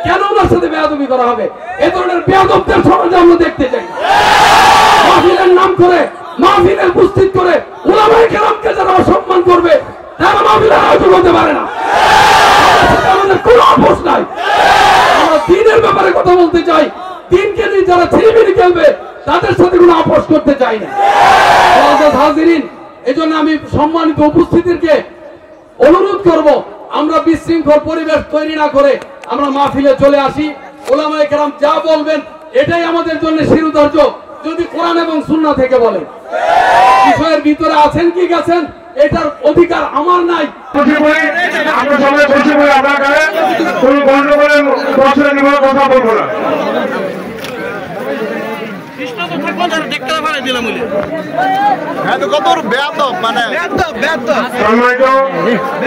কেন ওনার সাথে বেয়াদবি করা হবে? এই ধরনের বেয়াদবদের সমাজে আমরা দেখতে চাই। মাহফিলের নাম করে, মাহফিলের উপস্থিত করে উলামায়ে কেরামকে যারা অসম্মান করবে তারা মাহফিলের আয়োজন হতে পারে না। আমাদের কোনো আপোষ নাই। আমরা দ্বীনের ব্যাপারে কথা বলতে চাই। দ্বীনকে নিয়ে যারা ছিনিমিনি খেলবে তাদের সাথে কোনো আপোষ করতে চাই না। হাজিরিন, এজন্য আমি সম্মানিত উপস্থিতিকে অনুরোধ করব, আমরা বিশৃঙ্খল পরিবেশ তৈরি না করে আমরা মাহফিলে চলে আসি। উলামায়ে কেরাম যা বলবেন এটাই আমাদের জন্য শিরোধার্য, যদি কোরআন এবং সুন্নাহ থেকে বলেন। বিষয়ের ভিতরে আছেন কি গেছেন এটার অধিকার আমার নাই। আমরা সবাই বসে বলে আপনাকে কোনো গন্ডগোলের বছরে নিব কথা বলবো না।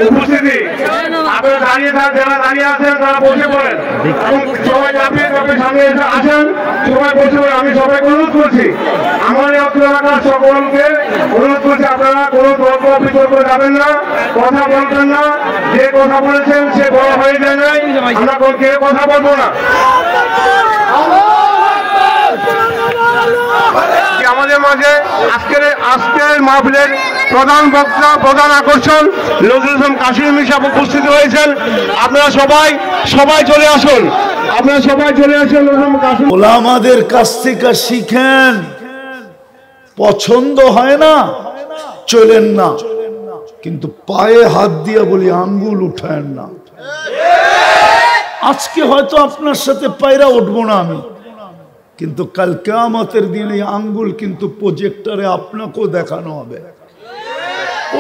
উপস্থিতি আপনারা দাঁড়িয়ে থাকেন, যারা দাঁড়িয়ে আছেন তারা বসে পড়েন এবং সবাই আপনি সামনে আসেন, সবাই বসে পড়েন। আমি সবাইকে অনুরোধ করছি, আমার এই অত্র এলাকার সকলকে অনুরোধ করছি, আপনারা কোনো তর্ক বিতর্ক যাবেন না, কথা বলবেন না। যে কথা বলেছেন সে বড় হয়ে যায় নাই, আমরা কেউ কথা বলবো না। আমাদের মাঝে আজকের মাহফিলের প্রধান বক্তা, প্রধান আকর্ষণ নজরুল ইসলাম কাশিম সাহেব উপস্থিত হয়েছেন। আপনারা সবাই চলে আসুন, আপনারা সবাই চলে আসুন। ওলামাদের কাছ থেকে শিখেন। পছন্দ হয় না চলেন না, কিন্তু পায়ে হাত দিয়ে বলি আঙ্গুল উঠায়েন না। আজকে হয়তো আপনার সাথে পায়রা উঠবো না আমি, কিন্তু কাল কিয়ামতের দিনে আঙ্গুল কিন্তু প্রজেক্টরে আপনাকেও দেখানো হবে।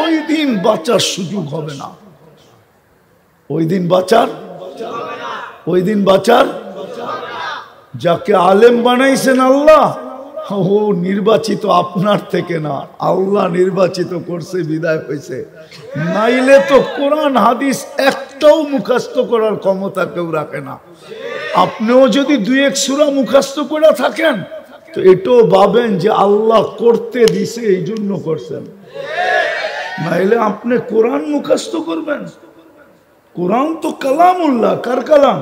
ওই দিন বাঁচার সুযোগ হবে না। ওই দিন বাঁচার যাকে আলেম বানাইছেন আল্লাহ, ও নির্বাচিত আপনার থেকে না, আল্লাহ নির্বাচিত করছে, বিদায় হয়েছে। নাইলে তো কোরআন হাদিস একটাও মুখস্থ করার ক্ষমতা কেউ রাখে না। আপনিও যদি দুই এক সূরা মুখস্থ করে থাকেন তো এটাও ভাবেন যে আল্লাহ করতে দিছে এই জন্য করছেন, নাইলে আপনি কোরআন মুখস্থ করবেন? কোরআন তো কালামুল্লাহ। কার কালাম?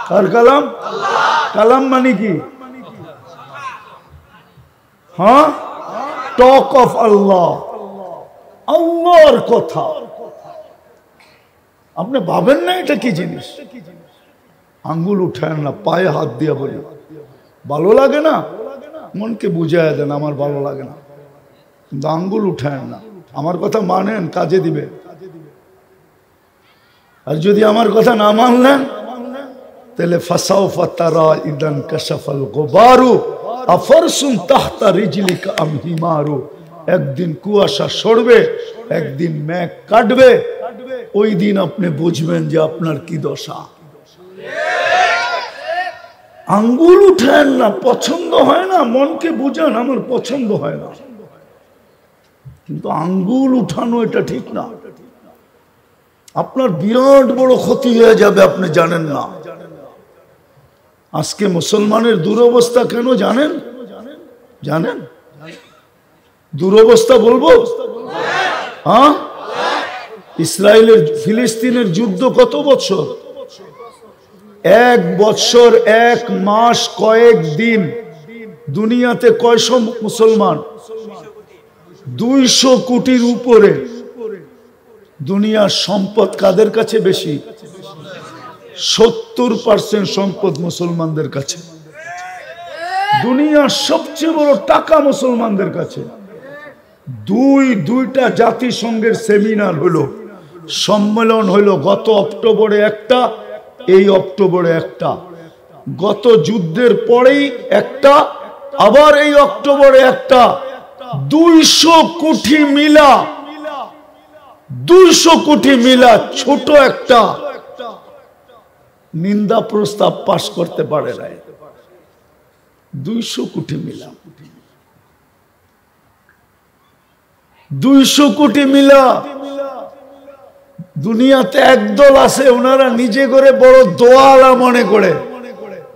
কার কালাম? কালাম মানে কি? হ্যাঁ, টক অফ আল্লাহ, আল্লাহর কথা। আপনি ভাবেন না এটা কি জিনিস? আঙ্গুল উঠায় না, পায়ে হাত দিয়ে বলি ভালো লাগে না, মনকে বুঝায় দেন আমার ভালো লাগে না, কিন্তু আঙ্গুল উঠায় না। আমার কথা মানেন, কাজে দিবে। আর যদি আমার কথা না মানলেন তাহলে ফাসাউফা তারা ইদান কাশাফাল গুবারু আফরসুন তাহতা রিজলিকা আম হিমারু। একদিন কুয়াশা সরবে, একদিন মেঘ কাটবে, ওই দিন আপনি বুঝবেন যে আপনার কি দশা। আঙ্গুল উঠেন না, পছন্দ হয় না, মনকে বুঝান আমার পছন্দ হয় না, কিন্তু আঙ্গুল উঠানো এটা ঠিক না। আপনার বিরাট বড় ক্ষতি হয়ে যাবে, আপনি জানেন না। আজকে মুসলমানের দুরবস্থা কেন জানেন? দুরবস্থা বলবো? হ্যাঁ, ইসরায়েলের ফিলিস্তিনের যুদ্ধ কত বছর? 1 বছর 1 মাস কয়েক দিন। দুনিয়াতে কয়শো মুসলমান? 200 কোটির উপরে। দুনিয়ার সম্পদ কাদের কাছে বেশি? 70% সম্পদ মুসলমানদের কাছে। দুনিয়ার সবচেয়ে বড় টাকা মুসলমানদের কাছে। দুইটা জাতিসংঘের সেমিনার হলো, সম্মেলন হলো, গত অক্টোবরে একটা, এই অক্টোবরে একটা, গত যুদ্ধের পরেই একটা, আবার এই অক্টোবরে একটা। 200 কোটি মিলা, 200 কোটি মিলা ছোট একটা নিন্দা প্রস্তাব পাশ করতে পারে না। 200 কোটি মিলা, 200 কোটি মিলা। দুনিয়াতে একদল আছে, ওনারা নিজে করে বড় দোয়ালা মনে করে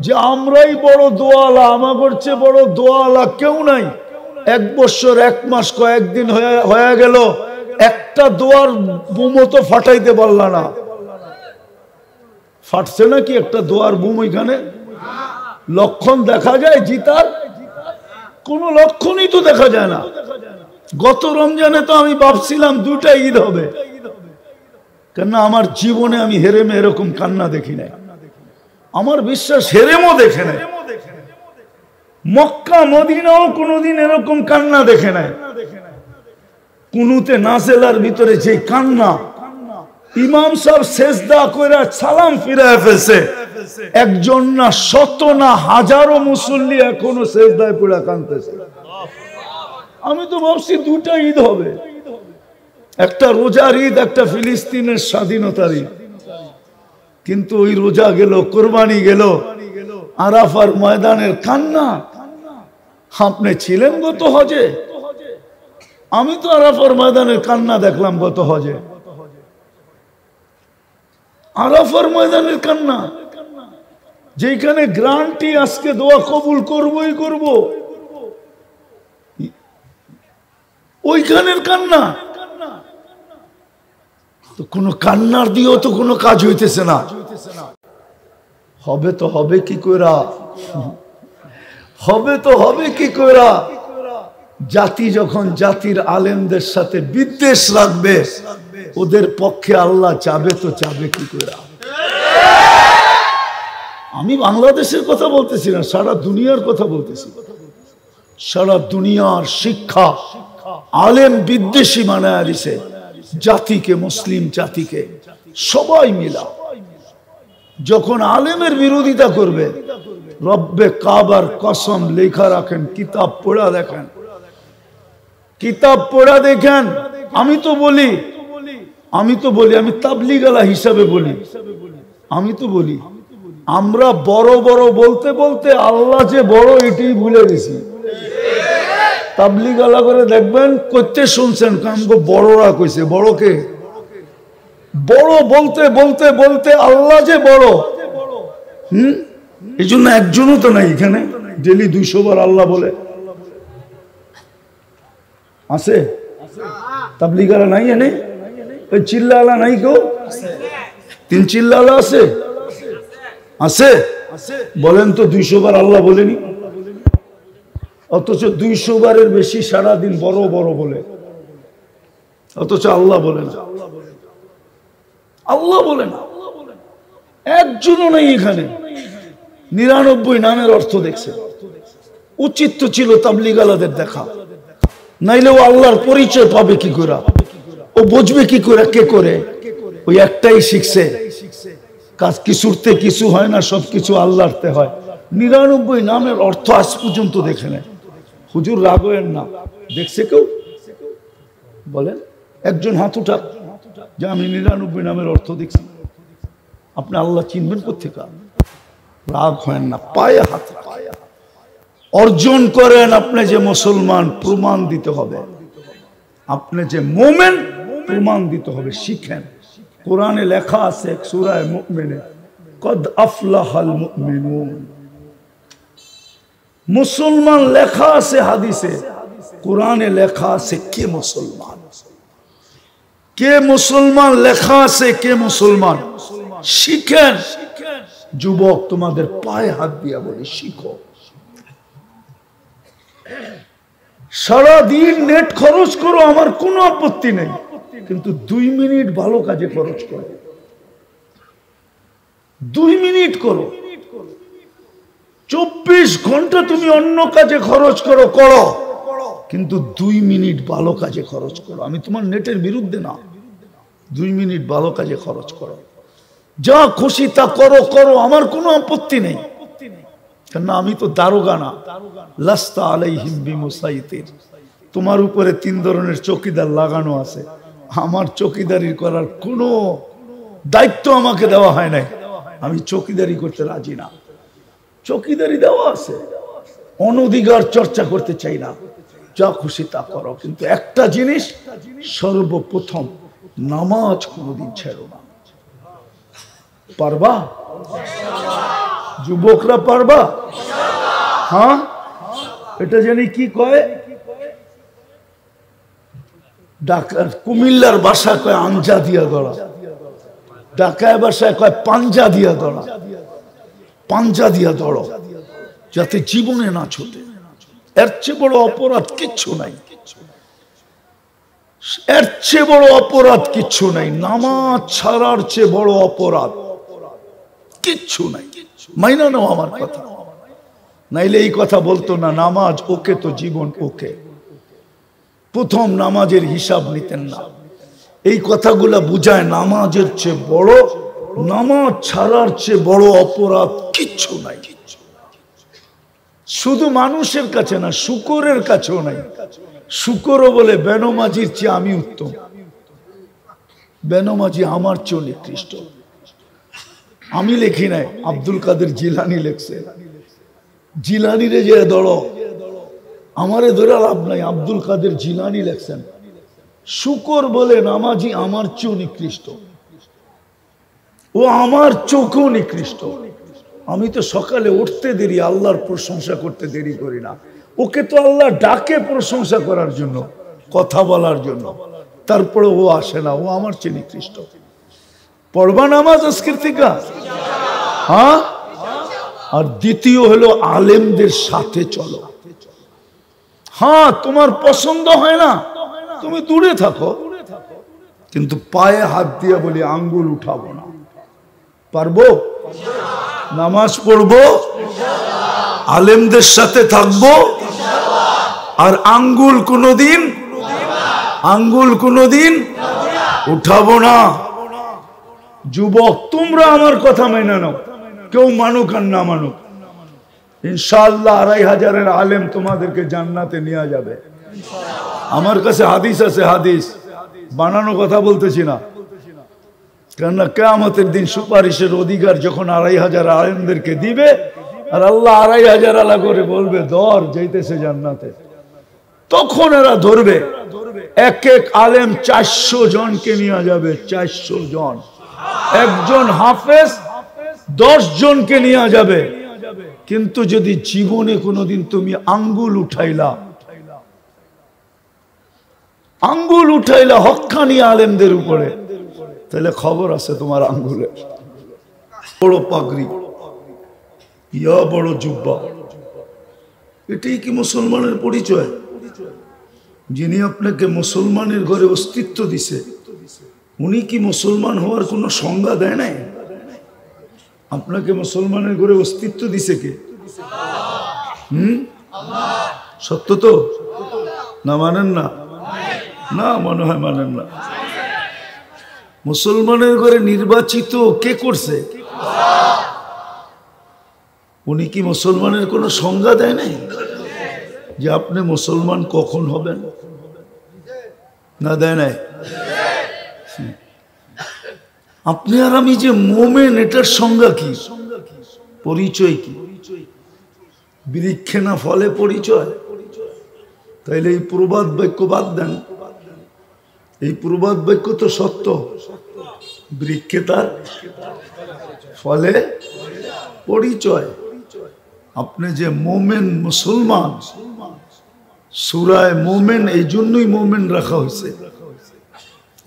যে আমরাই বড় দোয়ালা, আমাদের চেয়ে বড় দোয়ালা কেউ নাই। 1 বছর 1 মাস কয়েকদিন হয়ে গেল, একটা দোয়ার বোমও তো ফাটাইতে পারল না। ফাটছে নাকি একটা দোয়ার বুম ওইখানে? লক্ষণ দেখা যায় জিতার? কোন লক্ষণই তো দেখা যায় না। গত রমজানে তো আমি ভাবছিলাম 2টা ঈদ হবে, কেননা আমার জীবনে আমি হেরেমে এরকম কান্না দেখি নাই। আমার বিশ্বাস হেরেমও দেখে নাই, মক্কা মদিনাও কোনোদিন এরকম কান্না দেখে নাই। কুনুতে নাজেলার ভিতরে যে কান্না, ইমাম সাহেব সেজদা কইরা সালাম ফিরায় ফেলছে, একজন না শত না হাজারো মুসল্লি এখনো সেজদায় পড়ে কাঁদতেছে। আমি তো ভাবছি 2টা ঈদ হবে, একটা রোজার ঈদ, একটা ফিলিস্তিনের স্বাধীনতার ঈদ। কিন্তু ওই রোজা গেল, কোরবানি গেল, আরাফার ময়দানের কান্না। আপনি ছিলেন গত হজে? আমি তো আরাফার ময়দানের কান্না দেখলাম গত হজে। আরাফার ময়দানের কান্না, যেখানে গ্রান্টি আজকে দোয়া কবুল করবই করব, ওইখানের কান্না। তো কোনো কান্নার দিয়েও তো কোনো কাজ হইতেছে না। হবে তো হবে কি কইরা, হবে তো হবে কি কইরা। জাতি যখন জাতির আলেমদের সাথে বিদ্বেষ রাখবে, ওদের পক্ষে আল্লাহ চাবে তো চাবে কি কইরা। আমি বাংলাদেশের কথা বলতেছি না, সারা দুনিয়ার কথা বলতেছি। সারা দুনিয়ার শিক্ষা আলেম বিদ্বেষী বানায় দিছে জাতিকে, মুসলিম জাতিকে। সবাই মিলা যখন আলেমের বিরোধিতা করবে, রব্বে কাবার কসম লেখা রাখেন, কিতাব পড়া দেখেন, কিতাব পড়া দেখেন। আমি তো বলি, আমি তাবলিগালা হিসাবে বলি, আমি তো বলি আমরা বড় বড় বলতে বলতে আল্লাহ যে বড় এটাই ভুলে গেছি। তাবলিগালা করে দেখবেন করতে শুনছেন, কামগো বড়রা কইছে, বড়কে বড় বলতে বলতে বলতে আল্লাহ যে বড়। এই জন্য একজনও তো নাই এখানে ডেলি 200 বার আল্লাহ বলে। আছে তাবলিগালা নাই এনে? ওই চিল্লালা নাই কেউ? 3 চিল্লালা আছে? আছে বলেন তো 200 বার আল্লাহ বলেনি? অথচ 200 বারের বেশি সারাদিন বড় বড় বলে, অথচ আল্লাহ বলে না। আল্লাহ বলে না, একজনও নেই এখানে 99 নামের অর্থ দেখছে। উচিত তো ছিল তাবলিগালাদের দেখা, নাইলে ও আল্লাহর পরিচয় পাবে কি করে, ও বুঝবে কি করে কে করে। ওই একটাই শিখছে, কাজ কিছুরতে কিছু হয় না, সবকিছু আল্লাহরতে হয়। 99 নামের অর্থ আজ পর্যন্ত দেখে নেয়। হুজুর রাগ হয়েন না, দেখছে কেউ? বলেন একজন হাত উঠাক যে আমি 99 নামের অর্থ দেখছি। আপনি আল্লাহ চিনবেন কোথেকে? রাগ হয় না, পায়ে হাত রাখেন, অর্জন করেন। আপনি যে মুসলমান প্রমাণ দিতে হবে, আপনি যে মুমিন প্রমাণ দিতে হবে, শিখেন। কোরআনে লেখা আছে সূরা মুমিনে, কদ আফলাহাল মুমিনুন। মুসলমান লেখা আছে হাদিসে, কোরআনে লেখা আছে কে মুসলমান, কে মুসলমান লেখা আছে, কে মুসলমান। শিখেন। যুবক তোমাদের পায়ে হাত দিয়া বলি, শিখো। সারাদিন নেট খরচ করো, আমার কোনো আপত্তি নেই, কিন্তু 2 মিনিট ভালো কাজে খরচ করো। 2 মিনিট করো। 24 ঘন্টা তুমি অন্য কাজে খরচ করো, করো, কিন্তু 2 মিনিট ভালো কাজে খরচ করো। আমি তোমার নেটের বিরুদ্ধে না, 2 মিনিট ভালো কাজে খরচ করো। যা খুশি তা করো, করো, আমার কোনো আপত্তি নেই। কেন আমি তো দারোগা না। লাস্তা আলাইহিম বিমুসাইতির। তোমার উপরে 3 ধরনের চৌকিদার লাগানো আছে। আমার চৌকিদারি করার কোনো দায়িত্ব আমাকে দেওয়া হয় নাই। আমি চৌকিদারি করতে রাজি না। চৌকিদারি দেওয়া আছে, অনধিকার চর্চা করতে চাই না। যা খুশি তা করো, কিন্তু একটা জিনিস সর্বপ্রথম, নামাজ কোনোদিন ছেড়ো না। পারবা? যুবকরা পারবা? হ্যাঁ, এটা জানি কি কয়, ডাক্তার কুমিল্লার ভাষা কয় আঞ্জা দিয়া গড়া। ঢাকায় বাসায় কয় পাঞ্জা দিয়া দড়া, পাঞ্জা দিয়া দড়ো যাতে জীবনে না ছোটে। এর চেয়ে বড় অপরাধ কিচ্ছু নাই, এর চেয়ে বড় অপরাধ কিচ্ছু নাই। নামাজ ছাড়ার চেয়ে বড় অপরাধ কিচ্ছু নাই। মাইনা নাও আমার কথা, নাইলে এই কথা বলতো না নামাজ ওকে তো জীবন ওকে। প্রথম নামাজের হিসাব নিতেন না। এই কথাগুলা বুঝায় নামাজের চেয়ে বড়, নামাজ ছাড়ার চেয়ে বড় অপরাধ কিচ্ছু নাই। শুধু মানুষের কাছে না, শুকরের কাছেও নাই। শুকরও বলে বেনমাজির চেয়ে আমি উত্তম, বেনমাজি আমার চেয়ে নিকৃষ্ট। আমি লেখি নাই, আব্দুল কাদের জিলানি লেখছে। জিলানি রে যে দড়ো, আমারে ধরে লাভ নাই, আব্দুল কাদের জিলানি লেখছেন। শুকর বলে নামাজি আমার চেয়েও নিকৃষ্ট, ও আমার চোখেও নিকৃষ্ট। আমি তো সকালে উঠতে দেরি, আল্লাহর প্রশংসা করতে দেরি করি না। ওকে তো আল্লাহ ডাকে প্রশংসা করার জন্য, কথা বলার জন্য, তারপরে ও আসে না, ও আমার চেয়ে নিকৃষ্ট। পড়বা নামাজ আজকের থেকে? হ্যাঁ। আর দ্বিতীয় হলো আলেমদের সাথে চলো। হ্যাঁ, তোমার পছন্দ হয় না, তুমি দূরে থাকো, কিন্তু পায়ে হাত দিয়ে বলি আঙ্গুল উঠাবো না। পারবো? নামাজ পড়বো, আলেমদের সাথে থাকবো, আর আঙ্গুল কোনোদিন উঠাবো না। যুবক, তোমরা আমার কথা মেনে নাও, কেউ মানুক আর না মানুক, ইনশাআল্লাহ 2500 আলেম তোমাদেরকে জান্নাতে নিয়ে যাবে। আমার কাছে হাদিস আছে, হাদিস বানানো কথা বলতেছি না। কেননা কিয়ামতের দিন সুপারিশের অধিকার যখন 2500 আলেমদেরকে দিবে, আর আল্লাহ 2500 আলা করে বলবে ধর যাইতেছে জান্নাতে, তখন এরা ধরবে। এক এক আলেম 400 জনকে নিয়ে যাবে, 400 জন। একজন হাফেজ 10 জনকে নিয়ে যাবে। কিন্তু যদি জীবনে কোনোদিন তুমি আঙ্গুল উঠাইলা হক্কানি আলেমদের উপরে, তাহলে খবর আছে তোমার আঙ্গুলে। বড় পাগড়ি, ইয়া বড় জুব্বা, এটাই কি মুসলমানের পরিচয়? যিনি আপনাকে মুসলমানের ঘরে অস্তিত্ব দিছে, উনি কি মুসলমান হওয়ার কোনো সংজ্ঞা দেয় নাই? আপনাকে মুসলমানের ঘরে অস্তিত্ব দিছে কে? সত্য তো না? মানেন না? না, মনে হয় মানেন না। মুসলমানের ঘরে নির্বাচিত কে করছে? উনি কি মুসলমানের কোনো সংজ্ঞা দেয় নাই যে আপনি মুসলমান কখন হবেন? না, দেয় নাই। আপনি আর আমি যে মোমেন, এটার সংজ্ঞা কি, পরিচয় কি? বৃক্ষে না ফলে পরিচয়? তাইলে এই প্রবাদ বাক্য বাদ দেন। এই প্রবাদ বাক্য তো সত্য, বৃক্ষে তার ফলে পরিচয়। আপনি যে মোমেন মুসলমান, সূরায়ে মোমেন এই জন্যই মোমেন রাখা হয়েছে।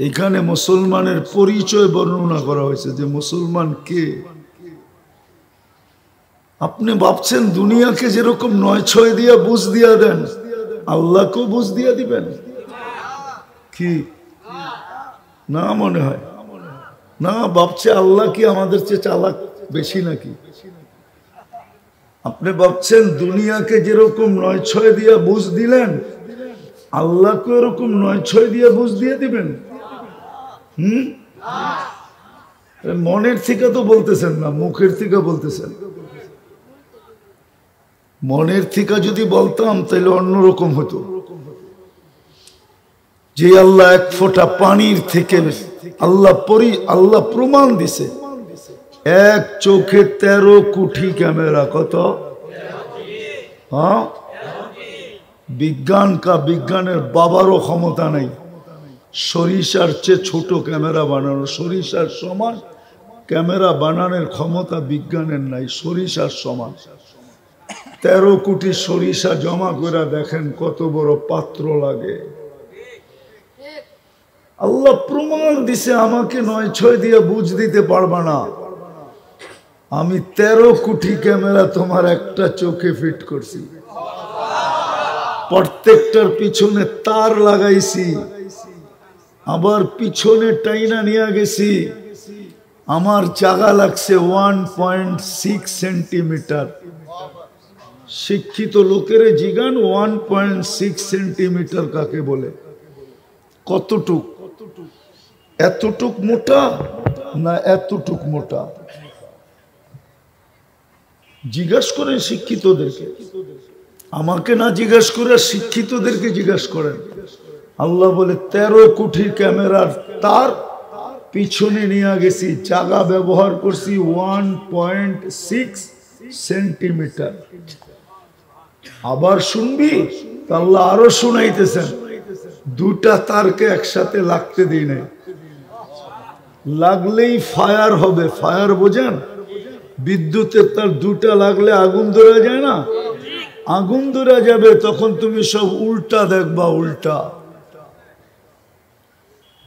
এখানে মুসলমানের পরিচয় বর্ণনা করা হয়েছে যে মুসলমান কে। আপনি ভাবছেন দুনিয়াকে যেরকম 9-6 দিয়া বুঝ দিয়া দেন, আল্লাহকেও বুঝ দিয়া দিবেন কি? না, মনে হয় না। ভাবছে আল্লাহ কি আমাদের চেয়ে চালাক বেশি নাকি? আপনি ভাবছেন দুনিয়াকে যেরকম 9-6 দিয়া বুঝ দিলেন, আল্লাহকে এরকম 9-6 দিয়া বুঝ দিয়ে দিবেন? মনের থেকে তো বলতেছেন না, মুখের থেকে বলতেছেন। মনের থেকে যদি বলতাম তাহলে অন্যরকম হতো। যে আল্লাহ এক ফোঁটা পানির থেকে আল্লাহ প্রমাণ দিছে, এক চোখে 13 কোটি ক্যামেরা। কত? হ্যাঁ, বিজ্ঞানের বাবারও ক্ষমতা নেই সরিষার চেয়ে ছোট ক্যামেরা বানানো। সরিষার সমান ক্যামেরা বানানোর ক্ষমতা বিজ্ঞানের নাই, সরিষার সমান। 13 কোটি সরিষা জমা করে দেখেন কত বড় পাত্র লাগে। আল্লাহ প্রমাণ দিছে, আমাকে 9-6 দিয়ে বুঝ দিতে পারবা না। আমি 13 কোটি ক্যামেরা তোমার একটা চোখে ফিট করছি, প্রত্যেকটার পিছনে তার লাগাইছি, আবার পিছনে টাইনা নিয়ে গেছি। আমার জায়গা লাগছে 1.6 সেন্টিমিটার। শিক্ষিত লোকের জিগান 1.6 সেন্টিমিটার কাকে বলে? কতটুক? এতটুক মোটা না এতটুক মোটা? জিজ্ঞাসা করেন শিক্ষিতদেরকে, আমাকে না জিজ্ঞাসা করে শিক্ষিতদেরকে জিজ্ঞাসা করেন। আল্লাহ বলে 13 কোটি ক্যামেরার তার পিছনে নিয়ে গেছি, জায়গা ব্যবহার করছি 1.6 সেন্টিমিটার। আবার শুনবি? আল্লাহ আরো শুনাইতেছেন, 2টা তারকে একসাথে লাগতে দিই নাই, লাগলেই ফায়ার হবে। ফায়ার বোঝেন? বিদ্যুতের তার 2টা লাগলে আগুন ধরে যায় না? আগুন ধরে যাবে, তখন তুমি সব উল্টা দেখবা, উল্টা।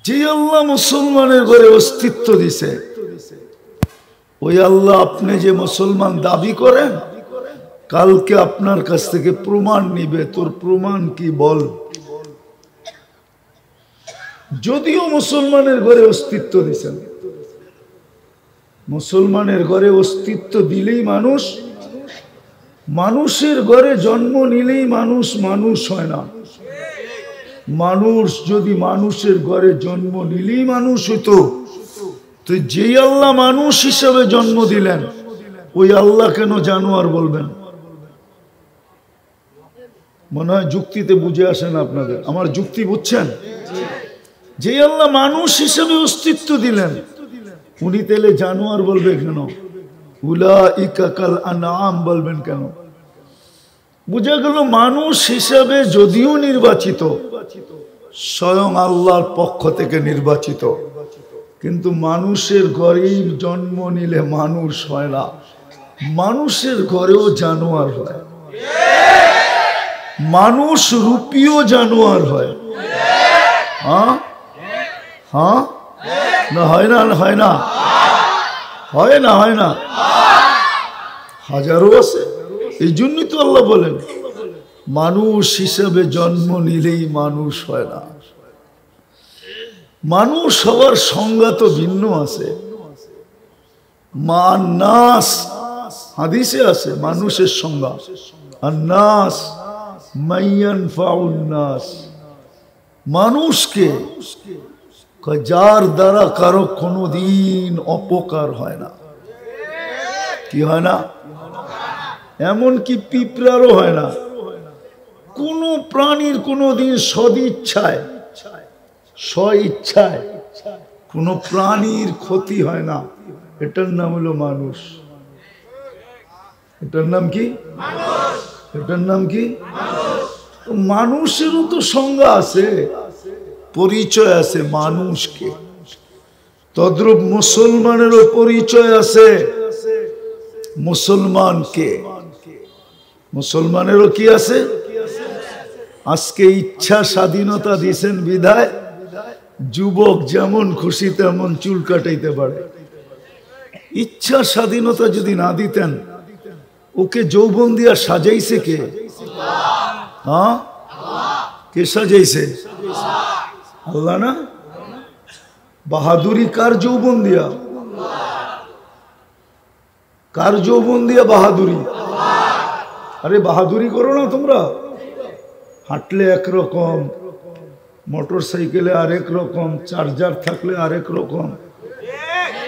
যে আল্লাহ মুসলমানের ঘরে অস্তিত্ব দিছে, ওই আল্লাহ আপনি যে মুসলমান দাবি করেন, কালকে আপনার কাছ থেকে প্রমাণ নিবে। তোর প্রমাণ কি বল? যদিও মুসলমানের ঘরে অস্তিত্ব দিছেন, মুসলমানের ঘরে অস্তিত্ব দিলেই মানুষ, মানুষের ঘরে জন্ম নিলেই মানুষ মানুষ হয় না। মানুষ যদি মানুষের ঘরে জন্ম নিলেই মানুষ হতো, তো যেই আল্লাহ মানুষ হিসাবে জন্ম দিলেন, ওই আল্লাহ কেন জানোয়ার বলবেন? মনে হয় যুক্তিতে বুঝে আসে না আপনাদের। আমার যুক্তি বুঝছেন? যে আল্লাহ মানুষ হিসেবে অস্তিত্ব দিলেন, উনি তাহলে জানোয়ার বলবে কেন? উলাইকা কাল আনআম বলবেন কেন? বুঝা গেল মানুষ হিসাবে যদিও নির্বাচিত, স্বয়ং আল্লাহর পক্ষ থেকে নির্বাচিত, কিন্তু মানুষের ঘরেই জন্ম নিলে মানুষ হয় না, মানুষের ঘরেও জানোয়ার হয়, মানুষ রূপীয় জানোয়ার হয়। হ্যাঁ হ্যাঁ না? হয় না? হয় না? হয় না? হয় না? হাজারো আছে। এই জন্যই তো আল্লাহ বলেন, মানুষ হিসাবে জন্ম নিলেই মানুষ হয় না। মানুষ হওয়ার সংজ্ঞা তো ভিন্ন আছে। নাস হাদিসে আছে মানুষের সংজ্ঞা, আর নাস মাইয়ানফাউন নাস, মানুষকে যার দ্বারা কারো কোনোদিন অপকার হয় না। কি হয় না? এমনকি পিঁপড়ারও হয় না। কোন প্রাণীর কোনোদিন সদিচ্ছায় স্বইচ্ছায় কোন প্রাণীর ক্ষতি হয় না। এটার নাম হলো মানুষ। এটার নাম কি? এটার নাম কি? মানুষেরও তো সংজ্ঞা আছে, পরিচয় আছে মানুষকে। তদ্রূপ মুসলমানেরও পরিচয় আছে মুসলমানকে। মুসলমানেরও কি আছে? আজকে ইচ্ছা স্বাধীনতা দিয়েছেন বিধায় যুবক যেমন খুশি তেমন চুল কাটাইতে পারে। ইচ্ছা স্বাধীনতা যদি না দিতেন, ওকে যৌবন দিয়া সাজাইছে কে? হ্যাঁ, কে সাজাইছে? আল্লাহ না? বাহাদুরি কার যৌবন দিয়া? কার যৌবন দিয়া বাহাদুরি? আরে বাহাদুরি করো না তোমরা। হাঁটলে একরকম, মোটর সাইকেলে আরেক রকম, চার্জার থাকলে আরেক রকম।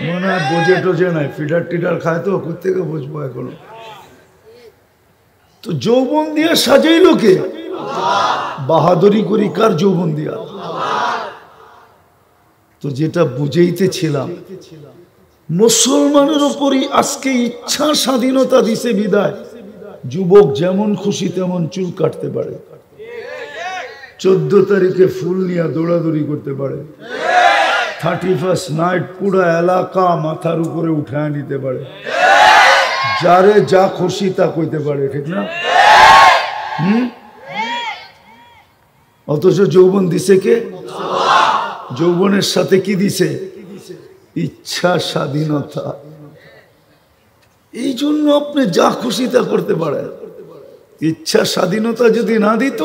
মনে হয় বোঝে টোঝে নাই, ফিডার টিডার খায় তো, কোথেকে বুঝবো এখনো। তো যৌবন দিয়া সাজাইল কে? বাহাদুরি করি কার যৌবন দিয়া? তো যেটা বুঝাইতেছিলাম, মুসলমানের উপরই আজকে ইচ্ছা স্বাধীনতা দিছে বিদায় যুবক যেমন খুশি তেমন চুল কাটতে পারে, 14 তারিখে ফুল নিয়ে দৌড়াদৌড়ি করতে পারে, 31st নাইট পুরো এলাকা মাথার উপরে উঠায় নিতে পারে, যারে যা খুশি তা কইতে পারে, ঠিক না? অথচ যৌবন দিছে কে? যৌবনের সাথে কি দিছে? ইচ্ছা স্বাধীনতা। এই জন্য আপনি যা খুশি তা করতে পারেন। ইচ্ছা স্বাধীনতা যদি না দিত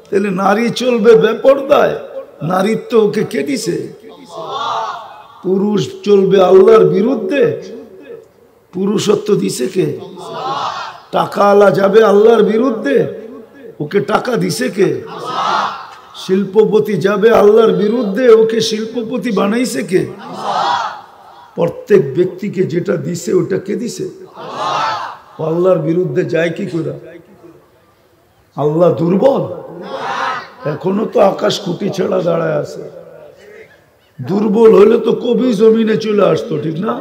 তাহলে নারী চলবে বেপরদায়। নারীত্ব ওকে কে দিছে? পুরুষ চলবে আল্লাহর বিরুদ্ধে। পুরুষত্ব দিছে কে? টাকা আলা যাবে আল্লাহর বিরুদ্ধে, ওকে টাকা দিছে কে? শিল্পপতি যাবে আল্লাহর বিরুদ্ধে, ওকে শিল্পপতি বানাইছে কে? প্রত্যেক ব্যক্তিকে যেটা দিছে ওটা কে দিছে? আল্লাহর বিরুদ্ধে যায় কি করে? আল্লাহ দুর্বল? এখনো তো আকাশ খুঁটি ছেড়া দাঁড়ায় আছে। দুর্বল হলে তো কবি জমিনে চলে আসতো, ঠিক না?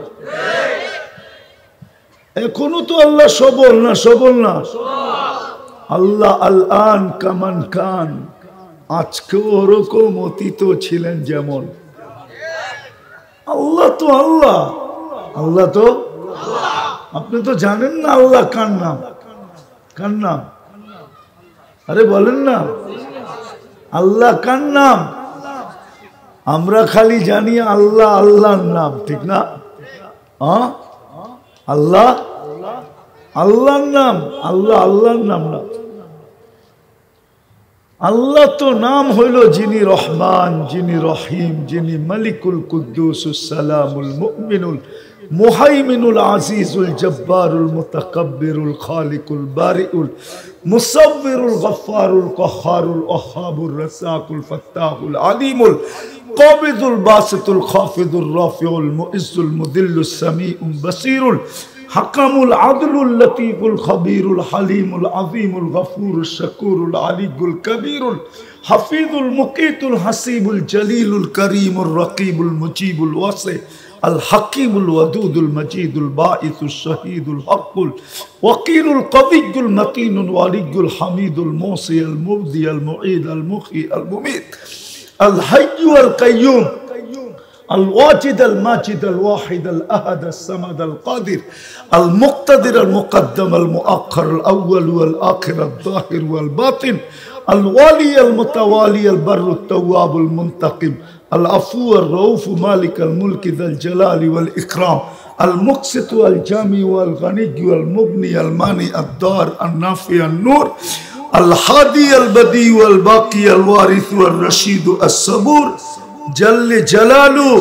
এখনো তো আল্লাহ সবল না? সবল না? আল্লাহ আল আন কামান খান, আজকে ওরকম অতীত ছিলেন যেমন। আল্লাহ তো আল্লাহ, আল্লাহ তো। আপনি তো জানেন না আল্লাহ কার নাম? কার নাম? আরে বলেন না, আল্লাহ কার নাম? আমরা খালি জানি আল্লাহ আল্লাহর নাম, ঠিক না? আল্লাহ আল্লাহর নাম, আল্লাহ আল্লাহর নাম না। আল্লাহ তো নাম হইল যিনি রহমান, যিনি রহিম, যিনি মালিকুল কুদ্দুসুস সালামুল মুমিনুল মুহাইমিনুল আজিজুল জব্বারুল মুতাকাব্বিরুল খালিকুল বারিউল মুসাব্বিরুল গফফারুল কহ্হারুল ওয়াহ্হাবুর রাসাকুল ফাত্তাহুল আলিমুল কাবিদুল বাসিতুল খাফিদুর রাফিউল মুইজ্জুল মুদিল্লুস সামিউল বাসীরুল হাকামুল আদলুল লতীফুল খবীরুল হালিমুল আযীমুল গফুরুশ শাকুরুল আলিয়ুল কবীরুল হাফিজুল মুকীতুল হাসিবুল জলিলুল করিমুর রকিবুল মুজিবুল ওয়াসি আল হাকিমুল ওয়াদুদুল মজিদুল বাঈসুশ শহীদুল হকুল ওয়াকিলুল কবিয়্যুল মতিনুল ওয়ালিয়ুল হামিদুল মুসি আল মুবদি আল মুঈদ আল মুখী আল মুমীত আল হাইয়্যু আল কাইয়্যুম الواجد الماجد الواحد الأحد الصمد القادر المقتدر المقدم المؤخر الأول والآخر الظاهر والباطن الوالي المتوالي البر التواب المنتقم العفو الرؤوف مالك الملك ذا الجلال والإكرام المقسط والجامع والغني والمغني المانع الدار النافع النور الهادي البديع والباقي الوارث والرشيد الصبور জাল্লে জালালু।